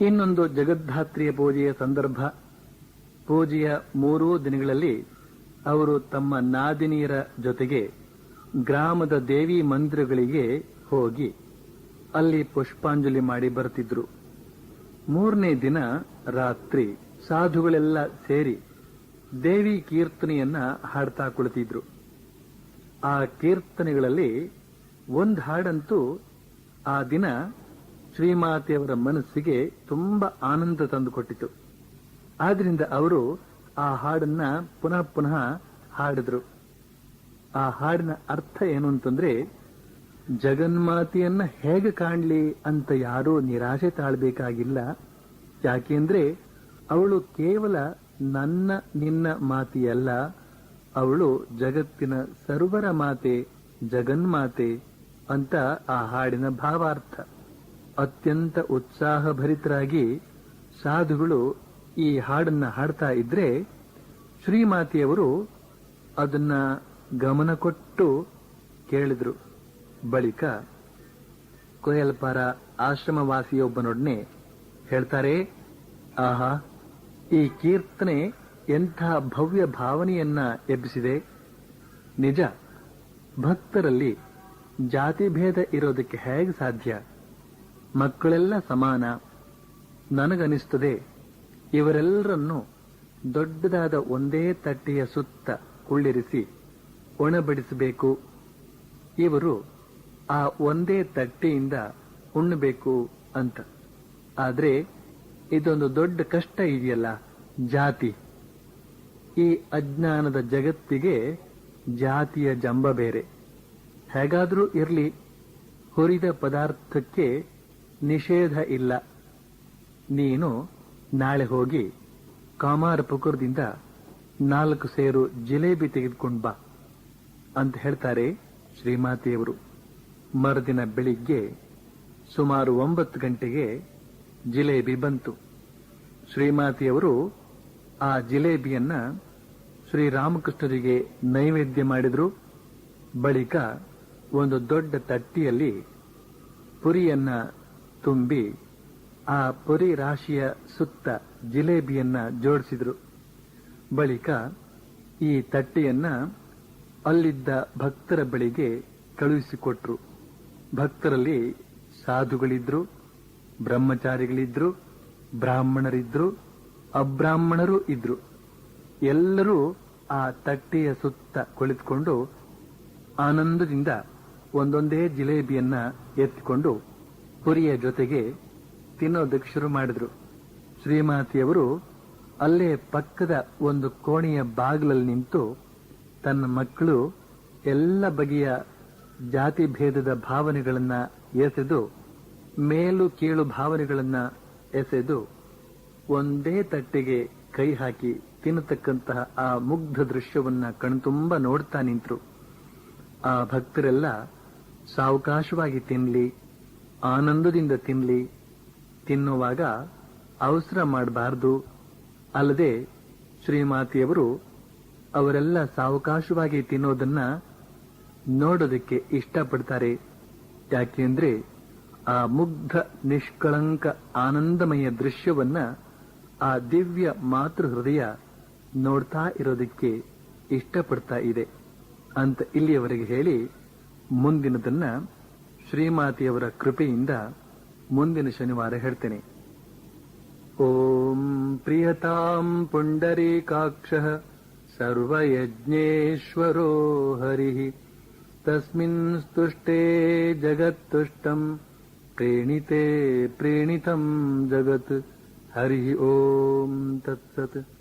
ಇನ್ನೊಂದು ಜಗದ್ಧಾತ್ರಿಯ ಪೂಜೆಯ ಸಂದರ್ಭ. ಪೂಜೆಯ 3 ದಿನಗಳಲ್ಲಿ ಅವರು ತಮ್ಮ ನಾದಿನಿಯರ ಜೊತೆಗೆ ಗ್ರಾಮದ ದೇವಿ ಮಂದಿರಗಳಿಗೆ ಹೋಗಿ ಅಲ್ಲಿ ಪುಷ್ಪಾಂಜಲಿ ಮಾಡಿ ಬರ್ತಿದ್ರು. 3ನೇ ದಿನ ರಾತ್ರಿ ಸಾಧುಗಳೆಲ್ಲ ಸೇರಿ ದೇವಿ ಕೀರ್ತನೆಯನ್ನ ಹಾಡ್ತಾ ಕುಳಿತಿದ್ರು. ಆ ಕೀರ್ತನೆಗಳಲ್ಲಿ ಒಂದು ಹಾಡಂತೂ ಆ ದಿನ ಶ್ರೀಮಾತೆಯವರ ಮನಸ್ಸಿಗೆ ತುಂಬಾ ಆನಂದ ತಂದುಕೊಟ್ಟಿತು. ಆದ್ರಿಂದ ಅವರು ಆ ಹಾಡನ್ನ ಪುನಃ ಪುನಃ ಹಾಡಿದ್ರು. ಆ ಹಾಡಿನ ಅರ್ಥ ಏನು ಅಂತಂದ್ರೆ, ಜಗನ್ಮಾತೆಯನ್ನ ಹೇಗೆ ಕಾಣ್ಲಿ ಅಂತ ಯಾರೂ ನಿರಾಶೆ ತಾಳ್ಬೇಕಾಗಿಲ್ಲ. ಯಾಕೆಂದ್ರೆ ಅವಳು ಕೇವಲ ನನ್ನ ನಿನ್ನ ಮಾತೆಯಲ್ಲ, ಅವಳು ಜಗತ್ತಿನ ಸರ್ವರ ಮಾತೆ, ಜಗನ್ಮಾತೆ ಅಂತ ಆ ಹಾಡಿನ ಭಾವಾರ್ಥ. ಅತ್ಯಂತ ಉತ್ಸಾಹಭರಿತರಾಗಿ ಸಾಧುಗಳು ಈ ಹಾಡನ್ನ ಹಾಡ್ತಾ ಇದ್ರೆ ಶ್ರೀಮಾತೆಯವರು ಅದನ್ನ ಗಮನ ಕೊಟ್ಟು ಕೇಳಿದ್ರು. ಬಳಿಕ ಕೊಯಲ್ಪಾರ ಆಶ್ರಮವಾಸಿಯೊಬ್ಬನೊಡನೆ ಹೇಳ್ತಾರೆ, ಆಹಾ, ಈ ಕೀರ್ತನೆ ಎಂಥ ಭವ್ಯ ಭಾವನೆಯನ್ನ ಎಬ್ಬಿಸಿದೆ. ನಿಜ, ಭಕ್ತರಲ್ಲಿ ಜಾತಿ ಭೇದ ಇರೋದಕ್ಕೆ ಹೇಗೆ ಸಾಧ್ಯ? ಮಕ್ಕಳೆಲ್ಲ ಸಮಾನ. ನನಗನಿಸ್ತದೆ ಇವರೆಲ್ಲರನ್ನೂ ದೊಡ್ಡದಾದ ಒಂದೇ ತಟ್ಟೆಯ ಸುತ್ತ ಕುಳ್ಳಿರಿಸಿ ಒಣಬಡಿಸಬೇಕು. ಇವರು ಆ ಒಂದೇ ತಟ್ಟೆಯಿಂದ ಉಣ್ಣಬೇಕು ಅಂತ. ಆದ್ರೆ ಇದೊಂದು ದೊಡ್ಡ ಕಷ್ಟ ಇದೆಯಲ್ಲ, ಜಾತಿ. ಈ ಅಜ್ಞಾನದ ಜಗತ್ತಿಗೆ ಜಾತಿಯ ಜಂಬ ಬೇರೆ. ಹೇಗಾದ್ರೂ ಇರ್ಲಿ, ಹುರಿದ ಪದಾರ್ಥಕ್ಕೆ ನಿಷೇಧ ಇಲ್ಲ. ನೀನು ನಾಳೆ ಹೋಗಿ ಕಾಮಾರಪುಕುರದಿಂದ 4 ಸೇರು ಜಿಲೇಬಿ ತೆಗೆದುಕೊಂಡು ಬಾ ಅಂತ ಹೇಳ್ತಾರೆ ಶ್ರೀಮಾತೆಯವರು. ಮರುದಿನ ಬೆಳಿಗ್ಗೆ ಸುಮಾರು 9 ಗಂಟೆಗೆ ಜಿಲೇಬಿ ಬಂತು. ಶ್ರೀಮಾತೆಯವರು ಆ ಜಿಲೇಬಿಯನ್ನ ಶ್ರೀರಾಮಕೃಷ್ಣರಿಗೆ ನೈವೇದ್ಯ ಮಾಡಿದ್ರು. ಬಳಿಕ ಒಂದು ದೊಡ್ಡ ತಟ್ಟಿಯಲ್ಲಿ ಪುರಿಯನ್ನ ತುಂಬಿ ಆ ಪೊರಿ ರಾಶಿಯ ಸುತ್ತ ಜಿಲೇಬಿಯನ್ನ ಜೋಡಿಸಿದ್ರು. ಬಳಿಕ ಈ ತಟ್ಟೆಯನ್ನ ಅಲ್ಲಿದ್ದ ಭಕ್ತರ ಬಳಿಗೆ ಕಳುಹಿಸಿಕೊಟ್ರು. ಭಕ್ತರಲ್ಲಿ ಸಾಧುಗಳಿದ್ರು, ಬ್ರಹ್ಮಚಾರಿಗಳಿದ್ರು, ಬ್ರಾಹ್ಮಣರಿದ್ರು, ಅಬ್ರಾಹ್ಮಣರು ಇದ್ರು. ಎಲ್ಲರೂ ಆ ತಟ್ಟೆಯ ಸುತ್ತ ಕುಳಿತುಕೊಂಡು ಆನಂದದಿಂದ ಒಂದೊಂದೇ ಜಿಲೇಬಿಯನ್ನ ಎತ್ತಿಕೊಂಡು ಪುರಿಯ ಜೊತೆಗೆ ತಿನ್ನೋದಕ್ಕೆ ಶುರು ಮಾಡಿದ್ರು. ಶ್ರೀಮಾತೆಯವರು ಅಲ್ಲೇ ಪಕ್ಕದ ಒಂದು ಕೋಣೆಯ ಬಾಗಿಲಲ್ಲಿ ನಿಂತು ತನ್ನ ಮಕ್ಕಳು ಎಲ್ಲ ಬಗೆಯ ಜಾತಿ ಭೇದದ ಭಾವನೆಗಳನ್ನ ಎಸೆದು, ಮೇಲು ಕೀಳು ಭಾವನೆಗಳನ್ನ ಎಸೆದು ಒಂದೇ ತಟ್ಟೆಗೆ ಕೈ ಹಾಕಿ ತಿನ್ನತಕ್ಕಂತಹ ಆ ಮುಗ್ಧ ದೃಶ್ಯವನ್ನ ಕಣ್ತುಂಬ ನೋಡ್ತಾ ನಿಂತರು. ಆ ಭಕ್ತರೆಲ್ಲ ಸಾವಕಾಶವಾಗಿ ತಿನ್ಲಿ, ಆನಂದದಿಂದ ತಿನ್ಲಿ, ತಿನ್ನುವಾಗ ಅವಸರ ಮಾಡಬಾರದು. ಅಲ್ಲದೆ ಶ್ರೀಮಾತೆಯವರು ಅವರೆಲ್ಲ ಸಾವಕಾಶವಾಗಿ ತಿನ್ನೋದನ್ನ ನೋಡೋದಕ್ಕೆ ಇಷ್ಟಪಡ್ತಾರೆ. ಯಾಕೆಂದ್ರೆ ಆ ಮುಗ್ಧ ನಿಷ್ಕಳಂಕ ಆನಂದಮಯ ದೃಶ್ಯವನ್ನ ಆ ದಿವ್ಯ ಮಾತೃ ಹೃದಯ ನೋಡ್ತಾ ಇರೋದಕ್ಕೆ ಇಷ್ಟಪಡ್ತಾ ಇದೆ ಅಂತ ಇಲ್ಲಿಯವರೆಗೆ ಹೇಳಿ, ಮುಂದಿನದನ್ನ ಶ್ರೀಮಾತೆಯವರ ಕೃಪೆಯಿಂದ ಮುಂದಿನ ಶನಿವಾರ ಹೇಳ್ತೇನೆ. ಓಂ ಪ್ರಿಯತಾಂ ಪುಂಡರೀಕಾಕ್ಷಃ ಸರ್ವಯಜ್ಞೇಶ್ವರೋ ಹರಿಃ ತಸ್ಮಿನ್ ಸ್ತುಷ್ಟೇ ಜಗತ್ತುಷ್ಟಂ ಪ್ರೇಣಿತೆ ಪ್ರೇಣಿತಂ ಜಗತ್. ಹರಿ ಓಂ ತತ್ಸತ್.